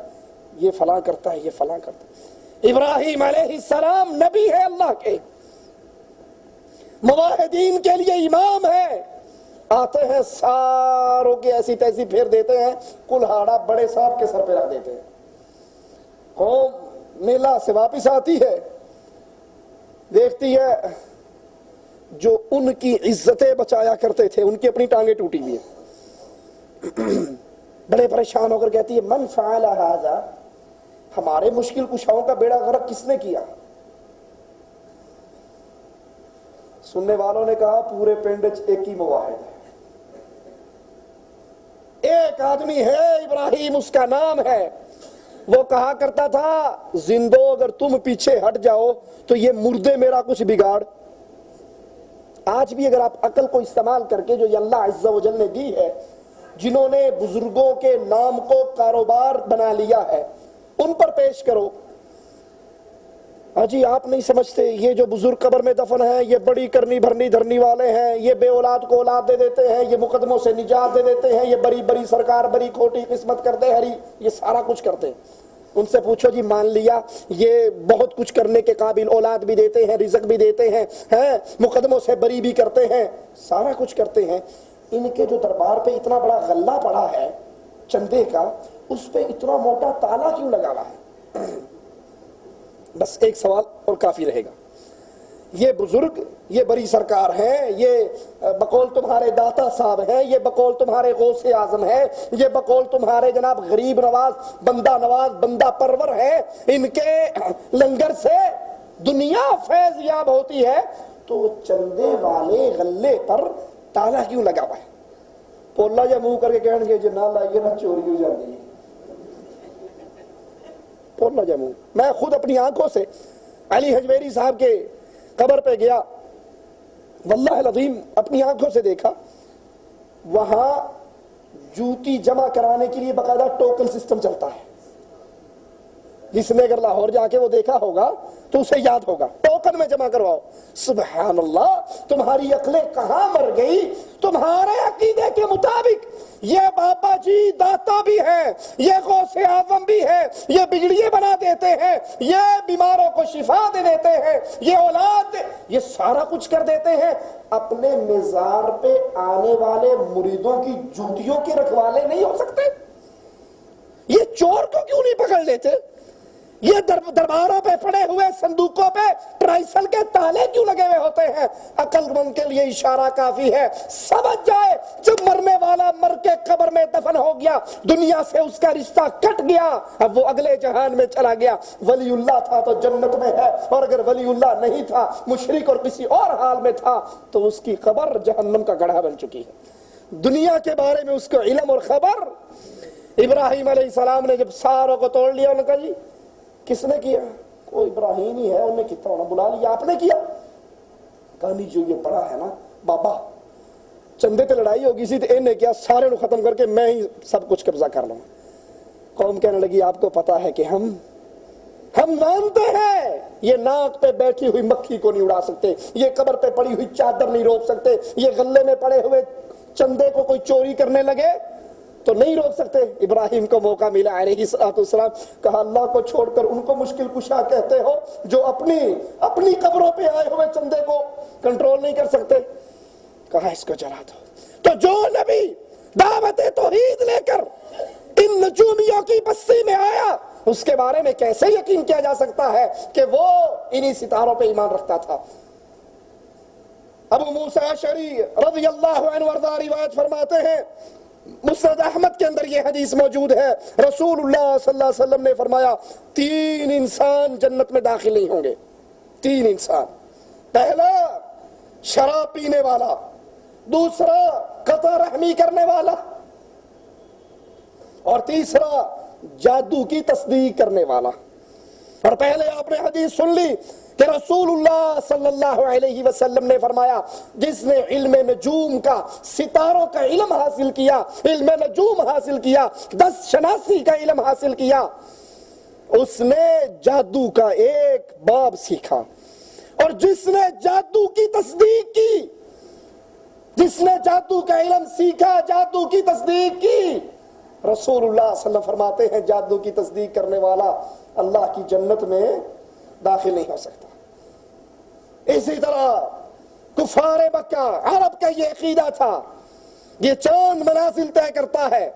یہ فلاں کرتا ہے, یہ فلاں کرتا ہے. ابراہیم علیہ السلام نبی ہے اللہ کے, موحدین کے لیے امام ہے. آتے ہیں ساروں کی ایسی تیسی پھیر دیتے ہیں, کلہاڑا بڑے صاحب کے سر پہ رکھ دیتے ہیں. قوم میلہ سے واپس آتی ہے, دیکھتی ہے جو ان کی عزتیں بچایا کرتے تھے ان کی اپنی ٹانگیں ٹوٹی ہوئی ہیں. بڑے پریشان ہو کر کہتی ہے من فعل ھذا, ہمارے مشکل کشاؤں کا بیڑا غرق کس نے کیا؟ سننے والوں نے کہا پورے پنڈ ایک ہی موحد ہے, ایک آدمی ہے ابراہیم اس کا نام ہے. وہ کہا کرتا تھا زندو اگر تم پیچھے ہٹ جاؤ تو یہ مردے میرا کچھ بگاڑ. آج بھی اگر آپ عقل کو استعمال کر کے جو یہ اللہ عز و جل نے دی ہے, جنہوں نے بزرگوں کے نام کو کاروبار بنا لیا ہے, ان پر پیش کرو. جی آپ نہیں سمجھتے یہ جو بزرگ قبر میں دفن ہیں یہ بڑی کرنی بھرنی دھرنی والے ہیں، یہ بے اولاد کو اولاد دے دیتے ہیں، یہ مقدموں سے نجات دے دیتے ہیں، یہ بڑی بڑی سرکار بڑی کھوٹی قسمت کرتے ہری، یہ سارا کچھ کرتے ہیں۔ ان سے پوچھو جی مان لیا یہ بہت کچھ کرنے کے قابل، اولاد بھی دیتے ہیں، رزق بھی دیتے ہیں، مقدموں سے بری بھی کرتے ہیں، سارا کچھ کرتے ہیں، ان کے جو دربار پہ اتنا بڑا غلہ پڑا ہے چندے کا، اس پہ اتنا موٹا تالا کیوں لگا ہوا ہے؟ بس ایک سوال اور کافی رہے گا۔ یہ بزرگ، یہ بڑی سرکار ہیں، یہ بقول تمہارے داتا صاحب ہیں، یہ بقول تمہارے غوث اعظم ہیں، یہ بقول تمہارے جناب غریب نواز بندہ پرور ہے، ان کے لنگر سے دنیا فیض یاب ہوتی ہے، تو چندے والے غلے پر تالا کیوں لگا ہوا ہے؟ پولا یا منہ کر کے کہیں گے جی نہ لائیے نہ چوری ہو جاتی ہے، پولا یا منہ۔ میں خود اپنی آنکھوں سے علی حجویری صاحب کے قبر پہ گیا، واللہ العظیم اپنی آنکھوں سے دیکھا، وہاں جوتی جمع کرانے کے لیے باقاعدہ ٹوکن سسٹم چلتا ہے۔ جس نے اگر لاہور جا کے وہ دیکھا ہوگا تو اسے یاد ہوگا، ٹوکن میں جمع کرواؤ۔ سبحان اللہ، تمہاری عقلیں کہاں مر گئی؟ تمہارے عقیدے کے مطابق یہ بابا جی داتا بھی ہے، یہ غوث اعظم بھی ہے، یہ بگڑیے بنا دیتے ہیں، یہ بیماروں کو شفا دے دیتے ہیں، یہ اولاد، یہ سارا کچھ کر دیتے ہیں، اپنے مزار پہ آنے والے مریدوں کی جوتیوں کے رکھوالے نہیں ہو سکتے؟ یہ چور کو کیوں نہیں پکڑ لیتے؟ یہ درباروں پہ پڑے ہوئے صندوقوں پہ ٹرائسل کے تالے کیوں لگے ہوئے ہوتے ہیں؟ عقل مند کے لیے اشارہ کافی ہے، سمجھ جائے جب مرنے والا مر کے قبر میں دفن ہو گیا، دنیا سے اس کا رشتہ کٹ گیا، اب وہ اگلے جہان میں چلا گیا، ولی اللہ تھا تو جنت میں ہے، اور اگر ولی اللہ نہیں تھا، مشرک اور کسی اور حال میں تھا، تو اس کی قبر جہنم کا گڑھا بن چکی ہے۔ دنیا کے بارے میں اس کو علم اور خبر۔ ابراہیم علیہ السلام نے جب ساروں کو توڑ لیا، انہوں نے کہا جی کس نے کیا؟ کوئی ابراہیم ہی ہے، انہوں نے کتنا ہونا بلا لیا، آپ نے کیا؟ کہا نہیں جو یہ بڑا ہے نا بابا، چندے تے لڑائی ہوگی سی تو انہیں کیا سارے نو ختم کر کے میں ہی سب کچھ قبضہ کر لوں۔ قوم کہنے لگی آپ کو پتا ہے کہ ہم مانتے ہیں یہ ناک پہ بیٹھی ہوئی مکھی کو نہیں اڑا سکتے، یہ قبر پہ پڑی ہوئی چادر نہیں روک سکتے، یہ غلے میں پڑے ہوئے چندے کو کوئی چوری کرنے لگے تو نہیں روک سکتے۔ ابراہیم کو موقع ملا علیہ السلام، کہا اللہ کو چھوڑ کر ان کو مشکل کشا کہتے ہو جو اپنی قبروں پہ آئے ہوئے چندے کو کنٹرول نہیں کر سکتے؟ کہا اس کو جلا دو۔ تو جو نبی دعوت توحید لے کر ان نجومیوں کی بستی میں آیا، اس کے بارے میں کیسے یقین کیا جا سکتا ہے کہ وہ انہی ستاروں پہ ایمان رکھتا تھا؟ ابو موسیٰ اشعری رضی اللہ عنہ وارضہ روایت فرماتے ہیں، مسند احمد کے اندر یہ حدیث موجود ہے، رسول اللہ صلی اللہ علیہ وسلم نے فرمایا 3 انسان جنت میں داخل نہیں ہوں گے۔ 3 انسان، پہلا شراب پینے والا، دوسرا قطع رحمی کرنے والا، اور تیسرا جادو کی تصدیق کرنے والا۔ اور پہلے آپ نے حدیث سن لی کہ رسول اللہ صلی اللہ علیہ وسلم نے فرمایا جس نے علم نجوم کا، ستاروں کا علم حاصل کیا، علم نجوم حاصل کیا، 10 شناسی کا علم حاصل کیا، اس نے جادو کا ایک باب سیکھا، اور جس نے جادو کی تصدیق کی، جس نے جادو کا علم سیکھا، جادو کی تصدیق کی، رسول اللہ صلی اللہ علیہ وسلم فرماتے ہیں جادو کی تصدیق کرنے والا اللہ کی جنت میں داخل نہیں ہو سکتا۔ اسی طرح کفار مکہ، عرب کا یہ عقیدہ تھا یہ چاند منازل طے کرتا ہے،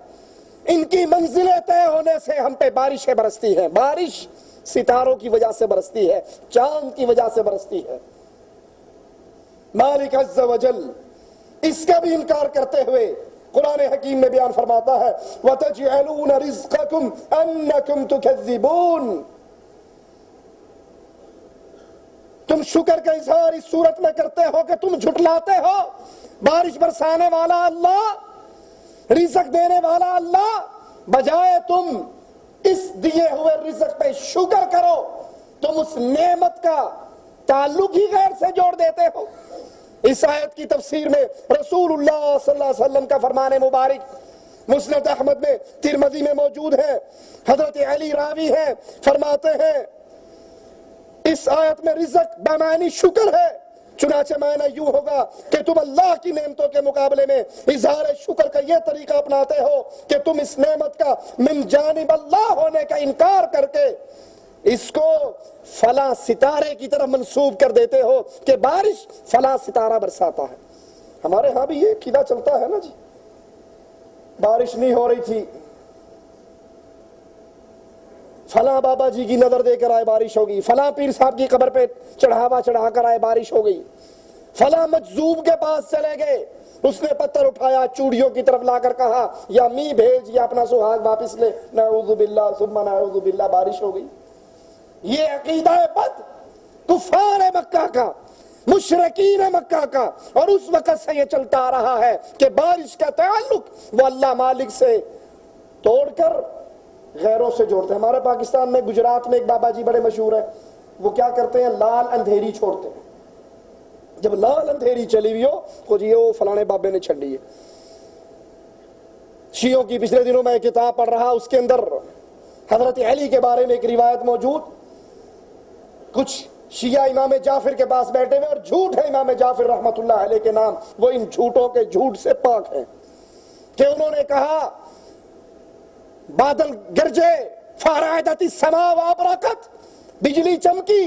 ان کی منزلیں طے ہونے سے ہم پہ بارشیں برستی ہیں، بارش ستاروں کی وجہ سے برستی ہے، چاند کی وجہ سے برستی ہے۔ مالک عز و جل اس کا بھی انکار کرتے ہوئے قرآن حکیم میں بیان فرماتا ہے وَتَجْعَلُونَ رِزْقَكُمْ أَنَّكُمْ تُكَذِّبُونَ، تم شکر کا اظہار اس صورت میں کرتے ہو کہ تم جھٹلاتے ہو، بارش برسانے والا اللہ، رزق دینے والا اللہ، بجائے تم اس دیے ہوئے رزق پہ شکر کرو، تم اس نعمت کا تعلق ہی غیر سے جوڑ دیتے ہو۔ اس آیت کی تفسیر میں رسول اللہ صلی اللہ علیہ وسلم کا فرمان مبارک مسند احمد میں، ترمذی میں موجود ہے، حضرت علی راوی ہے، فرماتے ہیں اس آیت میں رزق بمعنی شکر ہے، چنانچہ معنی یوں ہوگا کہ تم اللہ کی نعمتوں کے مقابلے میں اظہار شکر کا یہ طریقہ اپناتے ہو کہ تم اس نعمت کا من جانب اللہ ہونے کا انکار کر کے اس کو فلاں ستارے کی طرف منسوب کر دیتے ہو کہ بارش فلاں ستارہ برساتا ہے۔ ہمارے ہاں بھی یہ عقیدہ چلتا ہے نا جی، بارش نہیں ہو رہی تھی، فلاں بابا جی کی نظر دے کر آئے بارش ہو گئی، فلاں پیر صاحب کی قبر پہ چڑھاوا چڑھا کر آئے بارش ہو گئی، فلاں مجذوب کے پاس چلے گئے، اس نے پتھر اٹھایا چوڑیوں کی طرف لا کر کہا یا می بھیج یا اپنا سہاگ واپس لے، نعوذ باللہ ثم نعوذ باللہ، بارش ہو گئی۔ یہ عقیدہ بد کفار مکہ کا، مشرکین مکہ کا، اور اس وقت سے یہ چلتا آ رہا ہے کہ بارش کا تعلق وہ اللہ مالک سے توڑ کر غیروں سے جوڑتے ہیں۔ ہمارے پاکستان میں گجرات میں ایک بابا جی بڑے مشہور ہیں، وہ کیا کرتے ہیں، لال اندھیری چھوڑتے ہیں۔ جب لال اندھیری چلی ہوئی ہو تو جی وہ فلانے بابے نے چھڑ لی ہے۔ شیعوں کی پچھلے دنوں میں ایک کتاب پڑھ رہا، اس کے اندر حضرت علی کے بارے میں ایک روایت موجود، کچھ شیعہ امام جعفر کے پاس بیٹھے ہوئے اور جھوٹ ہے امام جعفر رحمت اللہ علیہ کے نام، وہ ان جھوٹوں کے جھوٹ سے پاک ہیں کہ انہوں نے کہا بادل گرجے فارعدت السماء وابرقت، بجلی چمکی،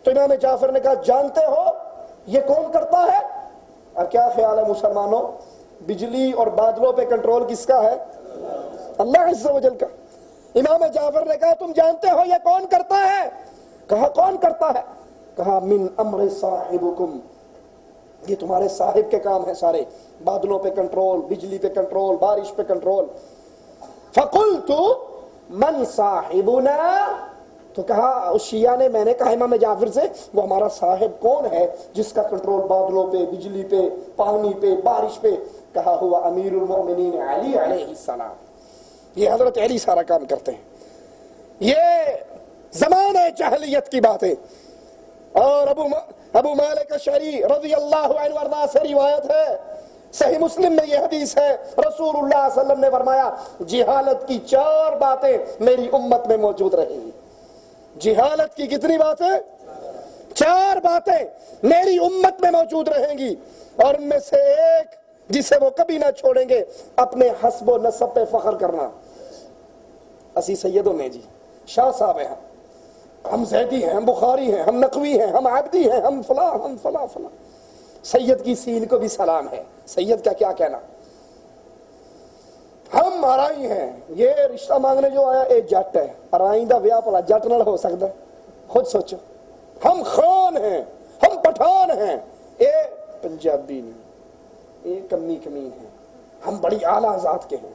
تو امام جعفر نے کہا جانتے ہو یہ کون کرتا ہے؟ اور کیا خیال ہے مسلمانوں، بجلی اور بادلوں پہ کنٹرول کس کا ہے؟ اللہ عز و جل کا۔ امام جعفر نے کہا تم جانتے ہو یہ کون کرتا ہے؟ کہا کون کرتا ہے؟ کہا من امر صاحبکم، یہ تمہارے صاحب کے کام ہیں سارے، بادلوں پہ کنٹرول، بجلی پہ کنٹرول، بارش پہ کنٹرول۔ فقلت من صاحبنا، تو کہا اس شیعہ نے، میں نے کہا امام جعفر سے وہ ہمارا صاحب کون ہے جس کا کنٹرول بادلوں پہ، بجلی پہ، پانی پہ، بارش پہ؟ کہا ہوا امیر المؤمنین علی علیہ السلام، یہ حضرت علی سارا کام کرتے ہیں۔ یہ زمانہ جاہلیت کی باتیں۔ اور ابو مالک اشعری رضی اللہ عنہ وارضاہ سے روایت ہے، صحیح مسلم میں یہ حدیث ہے، رسول اللہ صلی اللہ علیہ وسلم نے فرمایا جہالت کی 4 باتیں میری امت میں موجود رہیں گی۔ جہالت کی کتنی باتیں؟ 4 باتیں میری امت میں موجود رہیں گی، اور ان میں سے ایک جسے وہ کبھی نہ چھوڑیں گے، اپنے حسب و نسب پہ فخر کرنا۔ اسی سیدوں میں جی شاہ صاحب ہیں، ہم زیدی ہیں، ہم بخاری ہیں، ہم نقوی ہیں، ہم عبدی ہیں، ہم فلاں ہم فلاں فلاں۔ سید کی سین کو بھی سلام ہے، سید کا کیا کہنا۔ ہم ارائی ہیں، یہ رشتہ مانگنے جو آیا اے جٹ ہے، ارائی دا ویاہ پلا جٹ نہ ہو سکتا، خود سوچو۔ ہم خان ہیں، ہم پٹھان ہیں، اے پنجابی نہیں، اے کمی کمین ہیں، ہم بڑی اعلیٰ ذات کے ہیں۔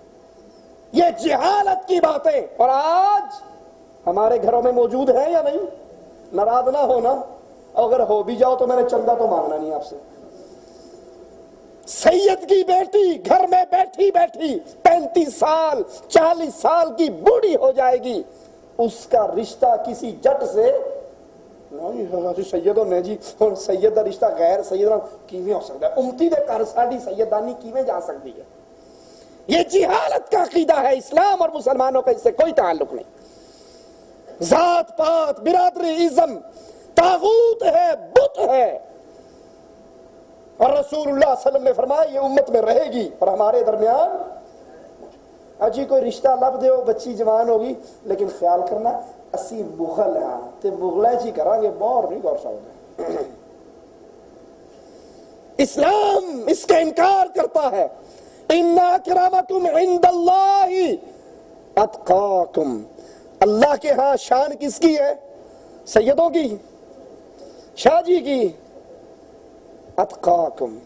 یہ جہالت کی باتیں، اور آج ہمارے گھروں میں موجود ہے یا نہیں؟ ناراض نہ ہونا، اگر ہو بھی جاؤ تو میں نے چندہ تو مانگنا نہیں آپ سے۔ سید کی بیٹی گھر میں بیٹھی بیٹھی 35 سال 40 سال کی بوڑھی ہو جائے گی، اس کا رشتہ کسی جٹ سے نہیں۔ سیدوں نے جی ہن سید دا رشتہ غیر سید نال کیویں ہو سکتا ہے؟ امتی دے گھر ساڈی سیدانی کیویں جا سکتی ہے؟ یہ جہالت کا عقیدہ ہے، اسلام اور مسلمانوں کا اس سے کوئی تعلق نہیں۔ ذات پات برادری ازم طاغوت ہے، بت ہے، اور رسول اللہ صلی اللہ علیہ وسلم نے فرمایا یہ امت میں رہے گی اور ہمارے درمیان۔ اجی کوئی رشتہ لب دیو، بچی جوان ہوگی، لیکن خیال کرنا اسی بغل ہاں تے بغلے جی کریں گے، باہر نہیں کر سکتے۔ اسلام اس کا انکار کرتا ہے، ان اکرمکم عند اللہ اتقاکم، اللہ کے ہاں شان کس کی ہے؟ سیدوں کی، شاہ جی کی۔ اتقاکم،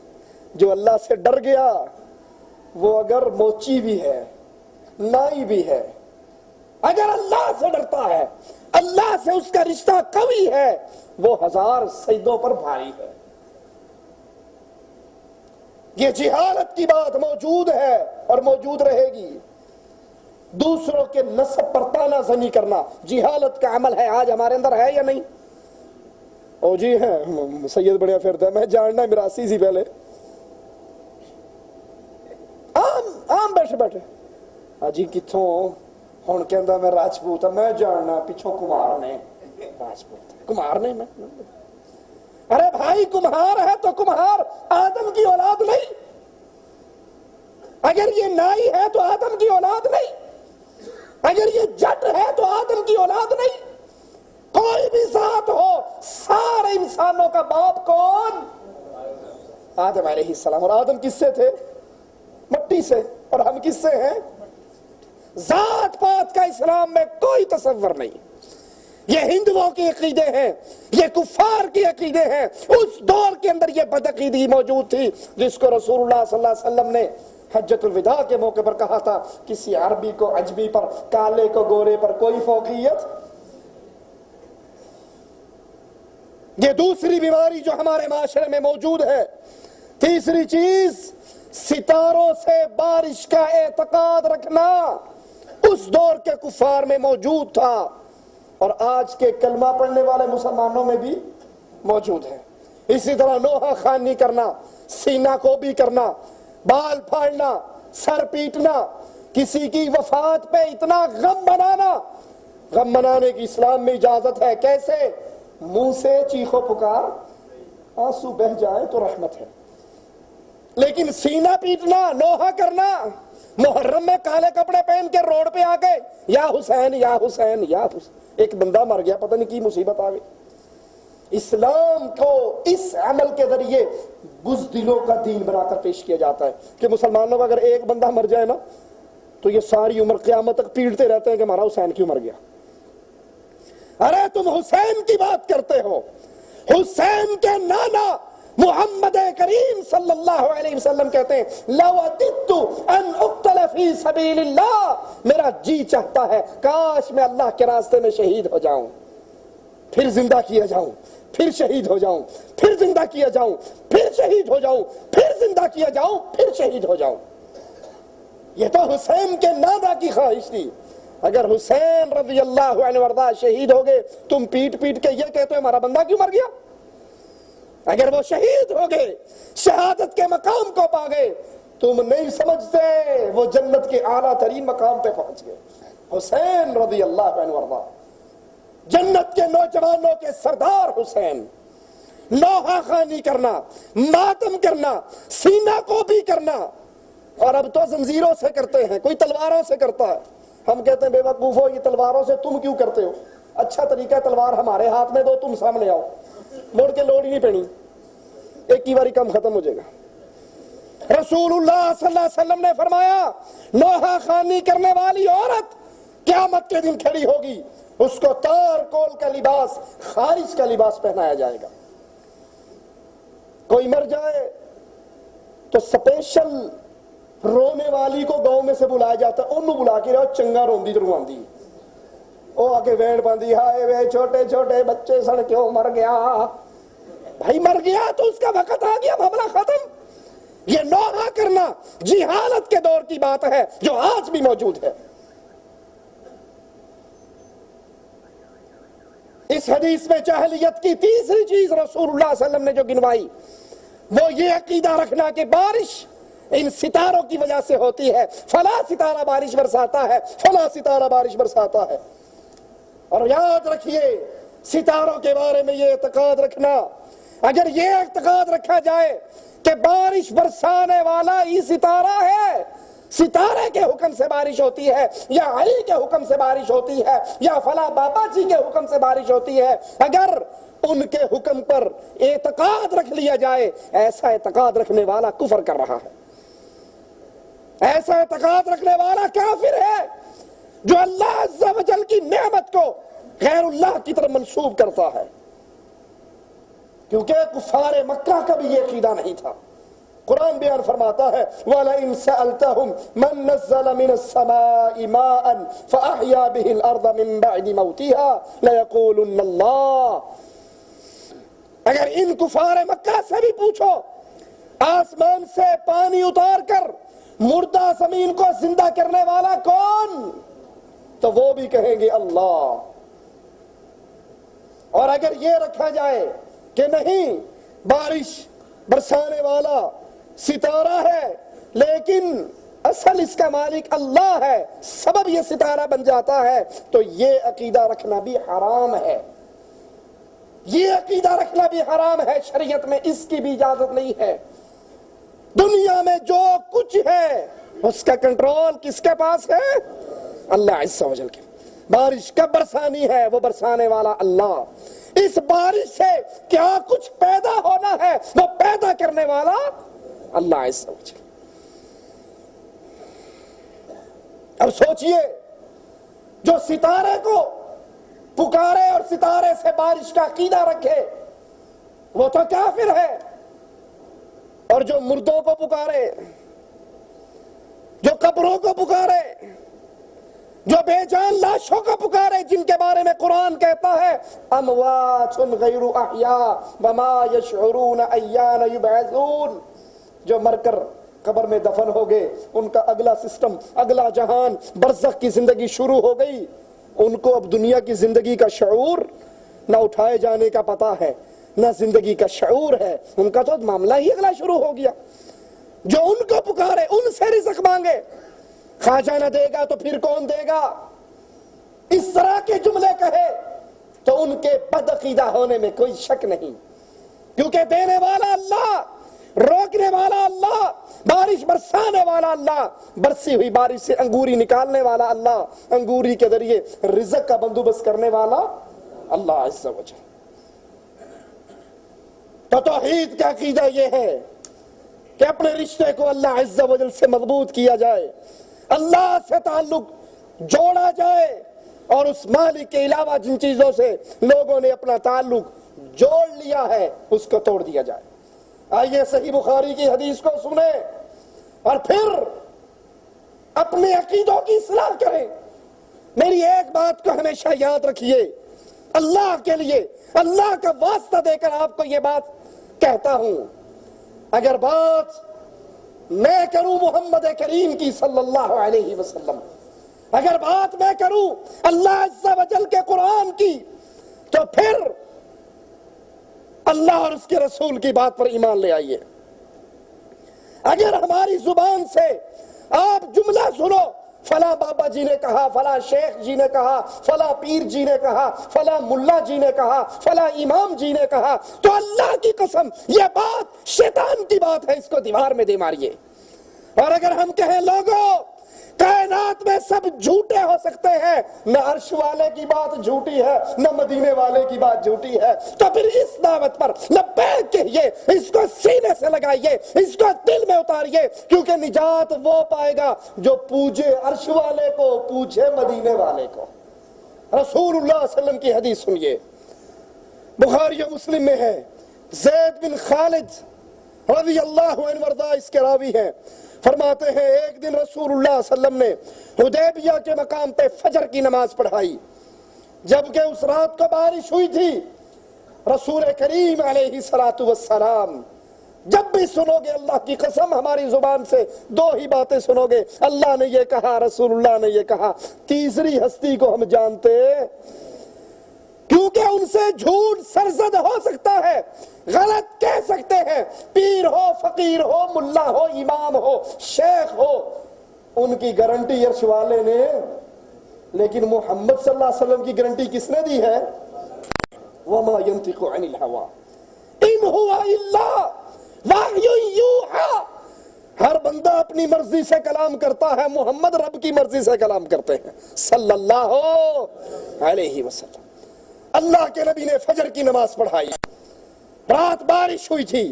جو اللہ سے ڈر گیا وہ اگر موچی بھی ہے، نائی بھی ہے، اگر اللہ سے ڈرتا ہے، اللہ سے اس کا رشتہ قوی ہے، وہ 1000 سیدوں پر بھاری ہے۔ یہ جہالت کی بات موجود ہے اور موجود رہے گی۔ دوسروں کے نسب پر تانا زنی کرنا جہالت کا عمل ہے، آج ہمارے اندر ہے یا نہیں؟ او جی ہے سید بڑیا پھرتا ہے، میں جاننا میراسی سی پہلے، عام بیٹھے بیٹھے جی کتھوں ہن کہندا میں راجپوت، میں جاننا پچھوں کمار نے راجپوت۔ کمہار نے میں ارے بھائی کمہار ہے تو کمہار آدم کی اولاد نہیں، اگر یہ نائی ہے تو آدم کی اولاد نہیں، اگر یہ جٹ ہے تو آدم کی اولاد نہیں، کوئی بھی ذات ہو، سارے انسانوں کا باپ کون؟ آدم علیہ السلام۔ اور آدم کس سے تھے؟ مٹی سے۔ اور ہم کس سے ہیں؟ ذات پات کا اسلام میں کوئی تصور نہیں۔ یہ ہندوؤں کے عقیدے ہیں، یہ کفار کے عقیدے ہیں۔ اس دور کے اندر یہ بدعقیدگی موجود تھی جس کو رسول اللہ صلی اللہ علیہ وسلم نے حجۃ الوداع کے موقع پر کہا تھا، کسی عربی کو عجمی پر، کالے کو گورے پر کوئی فوقیت۔ یہ دوسری بیماری جو ہمارے معاشرے میں موجود ہے۔ تیسری چیز، ستاروں سے بارش کا اعتقاد رکھنا اس دور کے کفار میں موجود تھا اور آج کے کلمہ پڑھنے والے مسلمانوں میں بھی موجود ہے۔ اسی طرح نوحہ خوانی کرنا، سینہ کوبی کرنا، بال پھاڑنا، سر پیٹنا، کسی کی وفات پہ اتنا غم منانا۔ غم منانے کی اسلام میں اجازت ہے، کیسے؟ منہ سے چیخو پکار، آنسو بہہ جائے تو رحمت ہے، لیکن سینہ پیٹنا، نوحہ کرنا، محرم میں کالے کپڑے پہن کے روڈ پہ آ گئے، یا حسین یا حسین یا حسین، ایک بندہ مر گیا، پتہ نہیں کی مصیبت آ گئی۔ اسلام کو اس عمل کے ذریعے بزدلوں کا دین بنا کر پیش کیا جاتا ہے کہ مسلمانوں کا اگر ایک بندہ مر جائے نا تو یہ ساری عمر قیامت تک پیٹتے رہتے ہیں کہ ہمارا حسین کیوں مر گیا۔ ارے تم حسین کی بات کرتے ہو، حسین کے نانا محمد کریم صلی اللہ علیہ وسلم کہتے ہیں لَوَدِدْتُ أَنْ أُقْتَلَ فِي سَبِيلِ اللَّهِ، میرا جی چاہتا ہے کاش میں اللہ کے راستے میں شہید ہو جاؤں، پھر زندہ کیا جاؤں، پھر شہید ہو جاؤں، پھر زندہ کیا جاؤں، پھر شہید ہو جاؤں، پھر زندہ کیا جاؤں، پھر شہید ہو جاؤں۔ یہ تو حسین کے نانا کی خواہش تھی۔ اگر حسین رضی اللہ عنہ وارضہ شہید ہو گئے، تم پیٹ پیٹ کے یہ کہتے ہو ہمارا بندہ کیوں مر گیا؟ اگر وہ شہید ہو گئے، شہادت کے مقام کو پا گئے، تم نہیں سمجھتے وہ جنت کے اعلیٰ ترین مقام پہ پہنچ گئے۔ حسین رضی اللہ عنہ وارضہ، جنت کے نوجوانوں کے سردار حسین، نوحہ خوانی کرنا، ماتم کرنا، سینہ کوبی کرنا، اور اب تو زنجیروں سے کرتے ہیں، کوئی تلواروں سے کرتا ہے۔ ہم کہتے ہیں بے وقوفو یہ تلواروں سے تم کیوں کرتے ہو؟ اچھا طریقہ تلوار ہمارے ہاتھ میں دو، تم سامنے آؤ، مڑ کے لوڑ ہی نہیں پڑی، ایک ہی باری کم ختم ہو جائے گا۔ رسول اللہ صلی اللہ علیہ وسلم نے فرمایا نوحہ خوانی کرنے والی عورت قیامت کے دن کھڑی ہوگی، اس کو تار کول کا لباس، خارج کا لباس پہنایا جائے گا۔ کوئی مر جائے تو سپیشل رونے والی کو گاؤں میں سے بلایا جاتا ہے، انہوں بلا کے رہو چنگا روندی تو رواندی، وہ آگے وینڈ باندھی، ہائے وے چھوٹے چھوٹے بچے سن کیوں مر گیا؟ بھائی مر گیا تو اس کا وقت آ گیا، معاملہ ختم۔ یہ نوحہ کرنا جہالت کے دور کی بات ہے جو آج بھی موجود ہے۔ اس حدیث میں جاہلیت کی تیسری چیز رسول اللہ صلی اللہ علیہ وسلم نے جو گنوائی وہ یہ عقیدہ رکھنا کہ بارش ان ستاروں کی وجہ سے ہوتی ہے، فلاں ستارہ بارش برساتا ہے، فلاں ستارہ بارش برساتا ہے۔ اور یاد رکھیے ستاروں کے بارے میں یہ اعتقاد رکھنا، اگر یہ اعتقاد رکھا جائے کہ بارش برسانے والا ہی ستارہ ہے، ستارے کے حکم سے بارش ہوتی ہے، یا علی کے حکم سے بارش ہوتی ہے، یا فلاں بابا جی کے حکم سے بارش ہوتی ہے، اگر ان کے حکم پر اعتقاد رکھ لیا جائے، ایسا اعتقاد رکھنے والا کفر کر رہا ہے، ایسا اعتقاد رکھنے والا کافر ہے جو اللہ عز و جل کی نعمت کو غیر اللہ کی طرف منسوب کرتا ہے، کیونکہ کفار مکہ کا بھی یہ عقیدہ نہیں تھا۔ قرآن بیان فرماتا ہے وَلَئِن سَأَلْتَهُمْ مَن نَزَّلَ مِنَ السَّمَاءِ مَاءً فَأَحْيَا بِهِ الْأَرْضَ مِن بَعْدِ مَوْتِهَا لَيَقُولُنَّ اللَّهُ، اگر ان کفار مکہ سے بھی پوچھو آسمان سے پانی اتار کر مردہ زمین کو زندہ کرنے والا کون، تو وہ بھی کہیں گے اللہ۔ اور اگر یہ رکھا جائے کہ نہیں بارش برسانے والا ستارہ ہے لیکن اصل اس کا مالک اللہ ہے، سبب یہ ستارہ بن جاتا ہے، تو یہ عقیدہ رکھنا بھی حرام ہے۔ یہ عقیدہ رکھنا بھی حرام ہے شریعت میں، اس کی بھی اجازت نہیں ہے۔ دنیا میں جو کچھ ہے اس کا کنٹرول کس کے پاس ہے؟ اللہ عز و جل کے۔ بارش کب برسانی ہے؟ وہ برسانے والا اللہ۔ اس بارش سے کیا کچھ پیدا ہونا ہے وہ پیدا کرنے والا اللہ عز و جل۔ اب سوچئے، جو ستارے کو پکارے اور ستارے سے بارش کا عقیدہ رکھے وہ تو کافر ہے، اور جو مردوں کو پکارے، جو قبروں کو پکارے، جو بے جان لاشوں کو پکارے، جن کے بارے میں قرآن کہتا ہے اموات غیر احیاء وما یشعرون ایان یبعثون، جو مر کر قبر میں دفن ہو گئے، ان کا اگلا سسٹم، اگلا جہان، برزخ کی زندگی شروع ہو گئی، ان کو اب دنیا کی زندگی کا شعور نہ اٹھائے جانے کا پتہ ہے، نہ زندگی کا شعور ہے، ان کا تو معاملہ ہی اگلا شروع ہو گیا۔ جو ان کو پکارے، ان سے رزق مانگے، خواجہ نہ دے گا تو پھر کون دے گا، اس طرح کے جملے کہے تو ان کے بدعقیدہ ہونے میں کوئی شک نہیں، کیونکہ دینے والا اللہ، روکنے والا اللہ، بارش برسانے والا اللہ، برسی ہوئی بارش سے انگوری نکالنے والا اللہ، انگوری کے ذریعے رزق کا بندوبست کرنے والا اللہ عز و جل۔ تو توحید کا عقیدہ یہ ہے کہ اپنے رشتے کو اللہ عز و جل سے مضبوط کیا جائے، اللہ سے تعلق جوڑا جائے، اور اس مالک کے علاوہ جن چیزوں سے لوگوں نے اپنا تعلق جوڑ لیا ہے اس کو توڑ دیا جائے۔ آئیے صحیح بخاری کی حدیث کو سنیں اور پھر اپنے عقیدوں کی اصلاح کریں۔ میری ایک بات کو ہمیشہ یاد رکھیے، اللہ کے لیے، اللہ کا واسطہ دے کر آپ کو یہ بات کہتا ہوں، اگر بات میں کروں محمد کریم کی صلی اللہ علیہ وسلم، اگر بات میں کروں اللہ عز و جل کے قرآن کی، تو پھر اللہ اور اس کے رسول کی بات پر ایمان لے آئیے۔ اگر ہماری زبان سے آپ جملہ سنو، فلاں بابا جی نے کہا، فلاں شیخ جی نے کہا، فلاں پیر جی نے کہا، فلاں ملا جی نے کہا، فلاں امام جی نے کہا، تو اللہ کی قسم یہ بات شیطان کی بات ہے، اس کو دیوار میں دے ماریے۔ اور اگر ہم کہیں لوگوں کائنات میں سب جھوٹے ہو سکتے ہیں، نہ عرش والے کی بات جھوٹی ہے، نہ مدینے والے کی بات جھوٹی ہے، تو پھر اس دعوت پر لبیک کہیے، اس کو سینے سے لگائیے، اس کو دل میں اتاریے، کیونکہ نجات وہ پائے گا جو پوجے عرش والے کو، پوجے مدینے والے کو۔ رسول اللہ صلی اللہ علیہ وسلم کی حدیث سنیے، بخاری و مسلم میں ہے، زید بن خالد رضی اللہ عنہ وارضا اس کے راوی ہیں، فرماتے ہیں ایک دن رسول اللہ صلی اللہ علیہ وسلم نے حدیبیہ کے مقام پہ فجر کی نماز پڑھائی، جبکہ اس رات کو بارش ہوئی تھی۔ رسول کریم علیہ السلام، جب بھی سنو گے اللہ کی قسم ہماری زبان سے دو ہی باتیں سنو گے، اللہ نے یہ کہا، رسول اللہ نے یہ کہا، تیسری ہستی کو ہم جانتے، کیونکہ ان سے جھوٹ سرزد ہو سکتا ہے، غلط کہہ سکتے ہیں، پیر ہو، فقیر ہو، ملا ہو، امام ہو، شیخ ہو، ان کی گارنٹی عرش والے نے، لیکن محمد صلی اللہ علیہ وسلم کی گارنٹی کس نے دی ہے؟ وما ينطق عن الهوى ان هو الا وحی یوحى۔ ہر بندہ اپنی مرضی سے کلام کرتا ہے، محمد رب کی مرضی سے کلام کرتے ہیں صلی اللہ علیہ وسلم۔ اللہ کے نبی نے فجر کی نماز پڑھائی، رات بارش ہوئی تھی،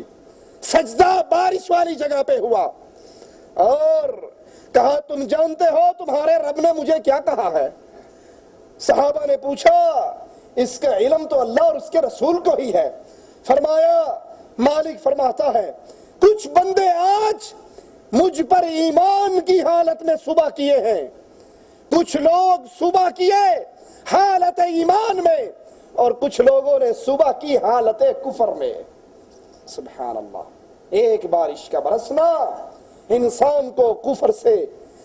سجدہ بارش والی جگہ پہ ہوا، اور کہا تم جانتے ہو تمہارے رب نے مجھے کیا کہا ہے؟ صحابہ نے پوچھا اس کا علم تو اللہ اور اس کے رسول کو ہی ہے۔ فرمایا، مالک فرماتا ہے کچھ بندے آج مجھ پر ایمان کی حالت میں صبح کیے ہیں، کچھ لوگ صبح کیے حالت ایمان میں، اور کچھ لوگوں نے صبح کی حالت کفر میں۔ سبحان اللہ، ایک بارش کا برسنا انسان کو کفر سے،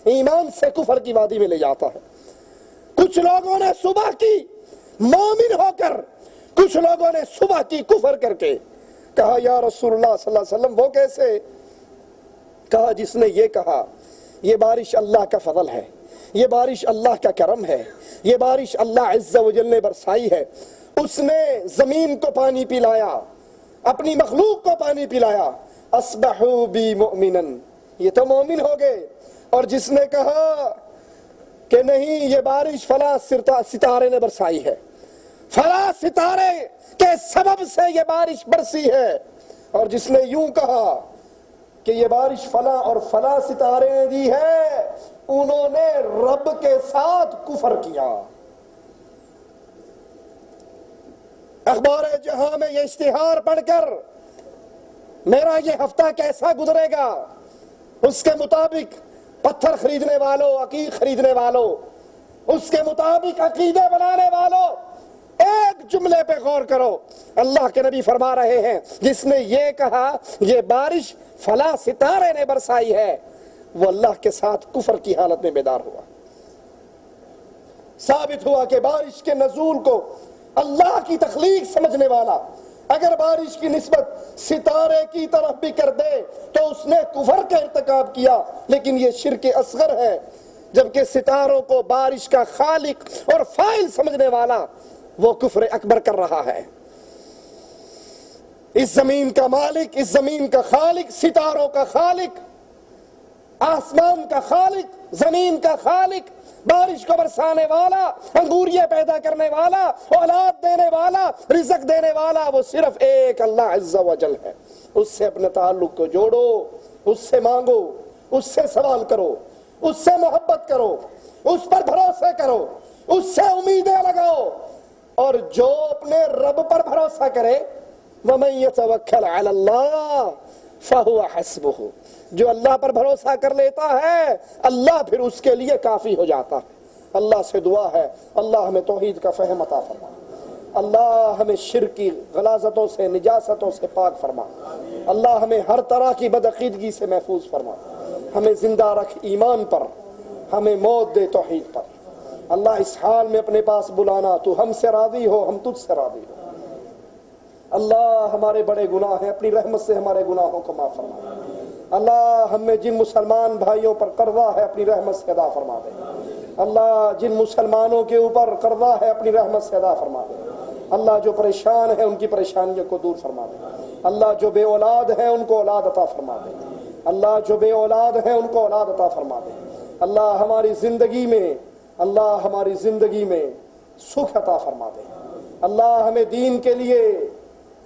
ایمان سے کفر کی وادی میں لے جاتا ہے۔ کچھ لوگوں نے صبح کی مومن ہو کر، کچھ لوگوں نے صبح کی کفر کر کے۔ کہا یا رسول اللہ صلی اللہ علیہ وسلم وہ کیسے؟ کہا جس نے یہ کہا یہ بارش اللہ کا فضل ہے، یہ بارش اللہ کا کرم ہے، یہ بارش اللہ عز و جل نے برسائی ہے، اس نے زمین کو پانی پلایا، اپنی مخلوق کو پانی پلایا، اصبحوا بی مؤمنن، یہ تو مومن ہو گئے۔ اور جس نے کہا کہ نہیں یہ بارش فلاں ستارے نے برسائی ہے، فلاں ستارے کے سبب سے یہ بارش برسی ہے، اور جس نے یوں کہا کہ یہ بارش فلاں اور فلاں ستارے نے دی ہے، انہوں نے رب کے ساتھ کفر کیا۔ اخبار جہاں میں یہ اشتہار پڑھ کر میرا یہ ہفتہ کیسا گزرے گا، اس کے مطابق پتھر خریدنے والوں، عقیق خریدنے والوں، اس کے مطابق عقیدے بنانے والوں، ایک جملے پہ غور کرو۔ اللہ کے نبی فرما رہے ہیں جس نے یہ کہا یہ بارش فلاں ستارے نے برسائی ہے، وہ اللہ کے ساتھ کفر کی حالت میں بیدار ہوا۔ ثابت ہوا کہ بارش کے نزول کو اللہ کی تخلیق سمجھنے والا اگر بارش کی نسبت ستارے کی طرف بھی کر دے تو اس نے کفر کا ارتکاب کیا، لیکن یہ شرک اصغر ہے، جبکہ ستاروں کو بارش کا خالق اور فاعل سمجھنے والا وہ کفر اکبر کر رہا ہے۔ اس زمین کا مالک، اس زمین کا خالق، ستاروں کا خالق، آسمان کا خالق، زمین کا خالق، بارش کو برسانے والا، انگوریے پیدا کرنے والا، اولاد دینے والا، رزق دینے والا، وہ صرف ایک اللہ عز و جل ہے۔ اس سے اپنے تعلق کو جوڑو، اس سے مانگو، اس سے سوال کرو، اس سے محبت کرو، اس پر بھروسہ کرو، اس سے امیدیں لگاؤ، اور جو اپنے رب پر بھروسہ کرے وَمَن يَتَوَكَّلْ عَلَى اللَّهِ فَهُوَ حَسْبُهُ، جو اللہ پر بھروسہ کر لیتا ہے اللہ پھر اس کے لیے کافی ہو جاتا ہے۔ اللہ سے دعا ہے اللہ ہمیں توحید کا فہم عطا فرما، اللہ ہمیں شرک کی غلاظتوں سے، نجاستوں سے پاک فرما، اللہ ہمیں ہر طرح کی بدعقیدگی سے محفوظ فرما، ہمیں زندہ رکھ ایمان پر، ہمیں موت دے توحید پر۔ اللہ اس حال میں اپنے پاس بلانا، تو ہم سے راضی ہو، ہم تجھ سے راضی ہو۔ اللہ ہمارے بڑے گناہ ہیں، اپنی رحمت سے ہمارے گناہوں کو معاف فرما۔ اللہ ہمیں جن مسلمان بھائیوں پر قرضہ ہے اپنی رحمت سے ادا فرما دے۔ اللہ جن مسلمانوں کے اوپر قرضہ ہے اپنی رحمت سے ادا فرما دے۔ اللہ جو پریشان ہے ان کی پریشانیوں کو دور فرما دے۔ اللہ جو بے اولاد ہیں ان کو اولاد عطا فرما دے۔ اللہ جو بے اولاد ہیں ان کو اولاد عطا فرما دے۔ اللہ ہماری زندگی میں، اللہ ہماری زندگی میں سکھ عطا فرما دے۔ اللہ ہمیں دین کے لیے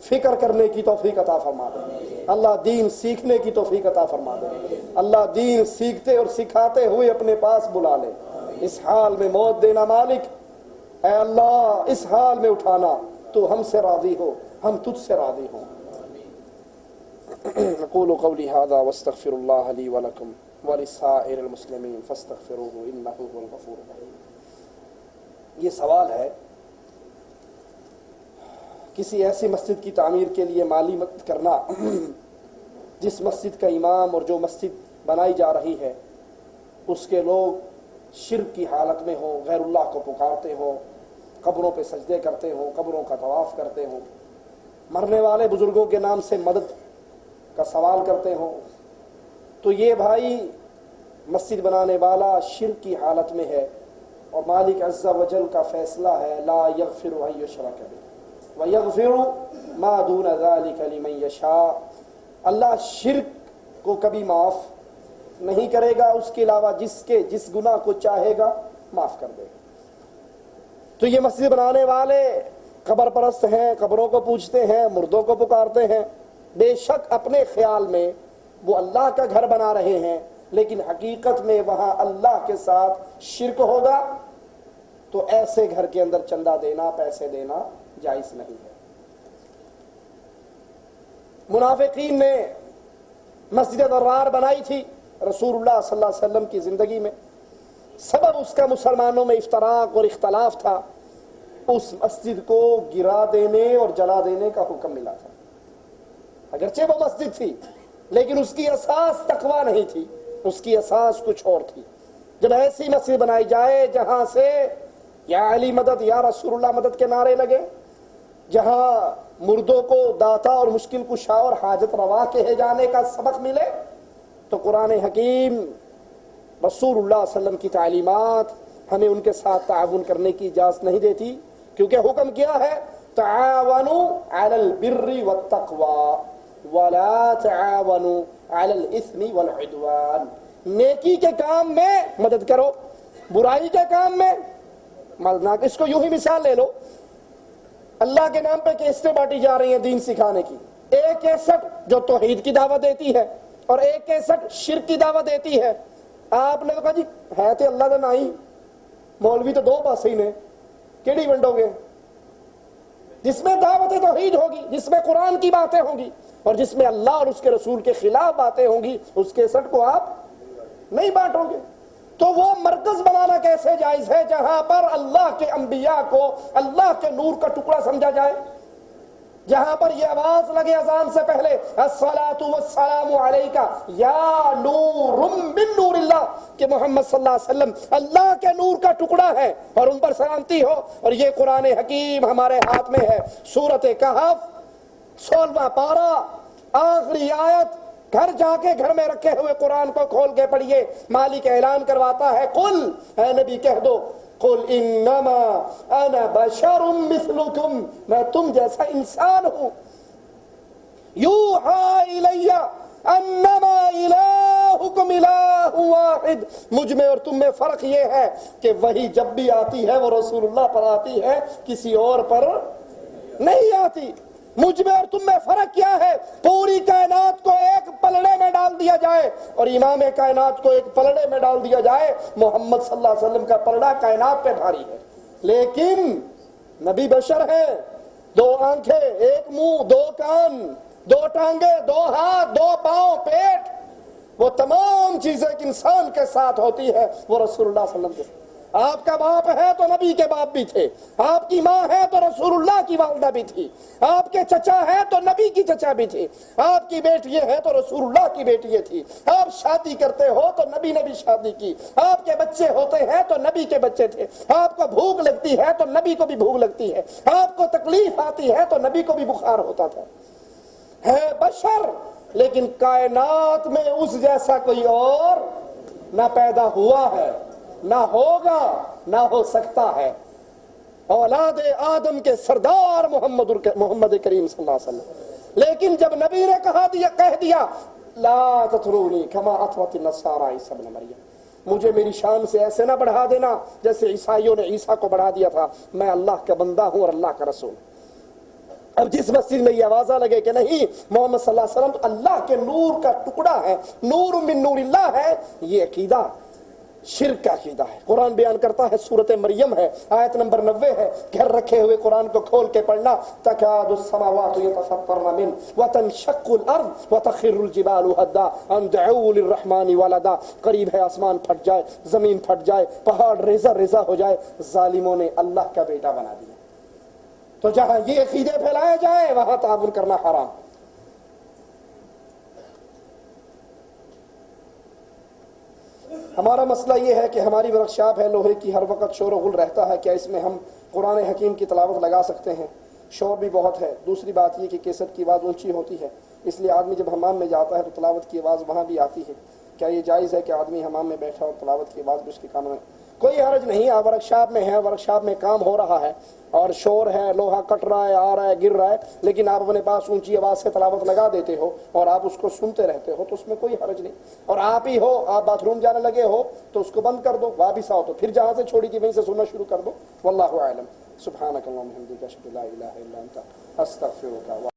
فکر کرنے کی توفیق عطا فرما دے۔ اللہ دین سیکھنے کی توفیق عطا فرما دے۔ اللہ دین سیکھتے اور سکھاتے ہوئے اپنے پاس بلا لے۔ اس حال میں موت دینا مالک، اے اللہ اس حال میں اٹھانا، تو ہم سے راضی ہو، ہم تجھ سے راضی ہوں۔ اقول قولی ھذا واستغفر اللہ لی ولکم ولسائر المسلمین فاستغفروہ انہ ھو الغفور الرحیم۔ یہ سوال ہے کسی ایسی مسجد کی تعمیر کے لیے مالی مدد کرنا جس مسجد کا امام اور جو مسجد بنائی جا رہی ہے اس کے لوگ شرک کی حالت میں ہوں، غیر اللہ کو پکارتے ہوں، قبروں پہ سجدے کرتے ہوں، قبروں کا طواف کرتے ہوں، مرنے والے بزرگوں کے نام سے مدد کا سوال کرتے ہوں، تو یہ بھائی مسجد بنانے والا شرک کی حالت میں ہے، اور مالک عز و جل کا فیصلہ ہے لا یغفر ان یشرک بہ وَيَغْفِرُ مَا دُونَ ذَلِكَ لِمَن يَشَاءُ، اللہ شرک کو کبھی معاف نہیں کرے گا، اس کے علاوہ جس گناہ کو چاہے گا معاف کر دے گا۔ تو یہ مسجد بنانے والے قبر پرست ہیں، قبروں کو پوجتے ہیں، مردوں کو پکارتے ہیں، بے شک اپنے خیال میں وہ اللہ کا گھر بنا رہے ہیں، لیکن حقیقت میں وہاں اللہ کے ساتھ شرک ہوگا، تو ایسے گھر کے اندر چندہ دینا، پیسے دینا جائز نہیں ہے۔ منافقین نے مسجد ضرار بنائی تھی رسول اللہ صلی اللہ علیہ وسلم کی زندگی میں، سبب اس کا مسلمانوں میں افتراق اور اختلاف تھا، اس مسجد کو گرا دینے اور جلا دینے کا حکم ملا تھا۔ اگرچہ وہ مسجد تھی لیکن اس کی اساس تقویٰ نہیں تھی، اس کی اساس کچھ اور تھی۔ جب ایسی مسجد بنائی جائے جہاں سے یا علی مدد یا رسول اللہ مدد کے نعرے لگے، جہاں مردوں کو داتا اور مشکل کشا اور حاجت روا کہے جانے کا سبق ملے، تو قرآن حکیم رسول اللہ صلی اللہ علیہ وسلم کی تعلیمات ہمیں ان کے ساتھ تعاون کرنے کی اجازت نہیں دیتی، کیونکہ حکم کیا ہے تعاونوا علی البر والتقوی ولا تعاونوا علی الاثم والعدوان، نیکی کے کام میں مدد کرو، برائی کے کام میں مدد نہ۔ اس کو یوں ہی مثال لے لو، اللہ کے نام پہ کیسٹیں بانٹی جا رہی ہیں دین سکھانے کی، ایک کیسٹ جو توحید کی دعوت دیتی ہے اور ایک کیسٹ شرک کی دعوت دیتی ہے۔ آپ نے تو کہا جی ہے تو اللہ دا نائی، مولوی تو دو پاسے ہی نے، کیڑی ونڈو گے؟ جس میں دعوت توحید ہوگی، جس میں قرآن کی باتیں ہوں گی اور جس میں اللہ اور اس کے رسول کے خلاف باتیں ہوں گی، اس کیسٹ کو آپ نہیں بانٹو گے۔ تو وہ مرکز بنانا کیسے جائز ہے جہاں پر اللہ کے انبیاء کو اللہ کے نور کا ٹکڑا سمجھا جائے، جہاں پر یہ آواز لگے اذان سے پہلے الصلاۃ والسلام علیک یا نور من نور اللہ، کہ محمد صلی اللہ علیہ وسلم اللہ کے نور کا ٹکڑا ہے اور ان پر سلامتی ہو۔ اور یہ قرآن حکیم ہمارے ہاتھ میں ہے، سورۃ کہف 16واں پارہ آخری آیت، گھر جا کے گھر میں رکھے ہوئے قرآن کو کھول کے پڑھیے۔ مالک اعلان کرواتا ہے، قل، اے نبی کہہ دو، قل انما انا بشر مثلکم، میں تم جیسا انسان ہوں، یوحی الی انما الہکم الہ واحد، مجھ میں اور تم میں فرق یہ ہے کہ وہی جب بھی آتی ہے وہ رسول اللہ پر آتی ہے، کسی اور پر نہیں آتی۔ مجھ میں اور تم میں فرق کیا ہے؟ پوری کائنات کو ایک پلڑے میں ڈال دیا جائے اور امام کائنات کو ایک پلڑے میں ڈال دیا جائے، محمد صلی اللہ علیہ وسلم کا پلڑا کائنات پہ بھاری ہے، لیکن نبی بشر ہے، دو آنکھیں، ایک منہ، دو کان، دو ٹانگیں، دو ہاتھ، دو پاؤں، پیٹ، وہ تمام چیزیں ایک انسان کے ساتھ ہوتی ہے، وہ رسول اللہ صلی اللہ علیہ وسلم کے۔ آپ کا باپ ہے تو نبی کے باپ بھی تھے، آپ کی ماں ہے تو رسول اللہ کی والدہ بھی تھی، آپ کے چچا ہے تو نبی کی چچا بھی تھی، آپ کی بیٹی ہے تو رسول اللہ کی بیٹی تھی، آپ شادی کرتے ہو تو نبی نے بھی شادی کی، آپ کے بچے ہوتے ہیں تو نبی کے بچے تھے، آپ کو بھوک لگتی ہے تو نبی کو بھی بھوک لگتی ہے، آپ کو تکلیف آتی ہے تو نبی کو بھی بخار ہوتا تھا۔ ہے بشر، لیکن کائنات میں اس جیسا کوئی اور نہ پیدا ہوا ہے، نہ ہوگا، نہ ہو سکتا ہے۔ اولاد آدم کے سردار محمد کریم صلی اللہ علیہ وسلم، لیکن جب نبی نے کہہ دیا لا تطرونی کما اطرت النصارى عیسی ابن مریم، مجھے میری شان سے ایسے نہ بڑھا دینا جیسے عیسائیوں نے عیسیٰ کو بڑھا دیا تھا، میں اللہ کا بندہ ہوں اور اللہ کا رسول۔ اب جس مسجد میں یہ آوازہ لگے کہ نہیں محمد صلی اللہ علیہ وسلم تو اللہ کے نور کا ٹکڑا ہے، نور من نور اللہ ہے، یہ عقیدہ شرک کا عقیدہ ہے۔ قرآن بیان کرتا ہے، سورۃ مریم ہے، آیت نمبر 90 ہے، گھر رکھے ہوئے قرآن کو کھول کے پڑھنا، تکاد السماوات یتفطرن من وتنشق الارض وتخر الجبال هدا ان دعوا للرحمن ولدا، قریب ہے آسمان پھٹ جائے، زمین پھٹ جائے، پہاڑ ریزہ ریزہ ہو جائے، ظالموں نے اللہ کا بیٹا بنا دیا۔ تو جہاں یہ عقیدے پھیلائے جائیں وہاں تعاون کرنا حرام۔ ہمارا مسئلہ یہ ہے کہ ہماری ورکشاپ ہے لوہے کی، ہر وقت شور و غل رہتا ہے، کیا اس میں ہم قرآن حکیم کی تلاوت لگا سکتے ہیں؟ شور بھی بہت ہے، دوسری بات یہ کہ کیسٹ کی آواز اونچی ہوتی ہے، اس لیے آدمی جب حمام میں جاتا ہے تو تلاوت کی آواز وہاں بھی آتی ہے، کیا یہ جائز ہے کہ آدمی حمام میں بیٹھا اور تلاوت کی آواز بھی اس کے کانوں میں؟ کوئی حرج نہیں، آپ ورکشاپ میں ہیں، ورکشاپ میں کام ہو رہا ہے اور شور ہے، لوہا کٹ رہا ہے، آ رہا ہے، گر رہا ہے، لیکن آپ اپنے پاس اونچی آواز سے تلاوت لگا دیتے ہو اور آپ اس کو سنتے رہتے ہو تو اس میں کوئی حرج نہیں۔ اور آپ ہی ہو، آپ باتھ روم جانے لگے ہو تو اس کو بند کر دو، واپس آؤ تو پھر جہاں سے چھوڑی تھی وہیں سے سننا شروع کر دو۔ واللہ اعلم۔ سبحانک اللہم وبحمدک، اشہد ان لا الہ الا انت، استغفرک۔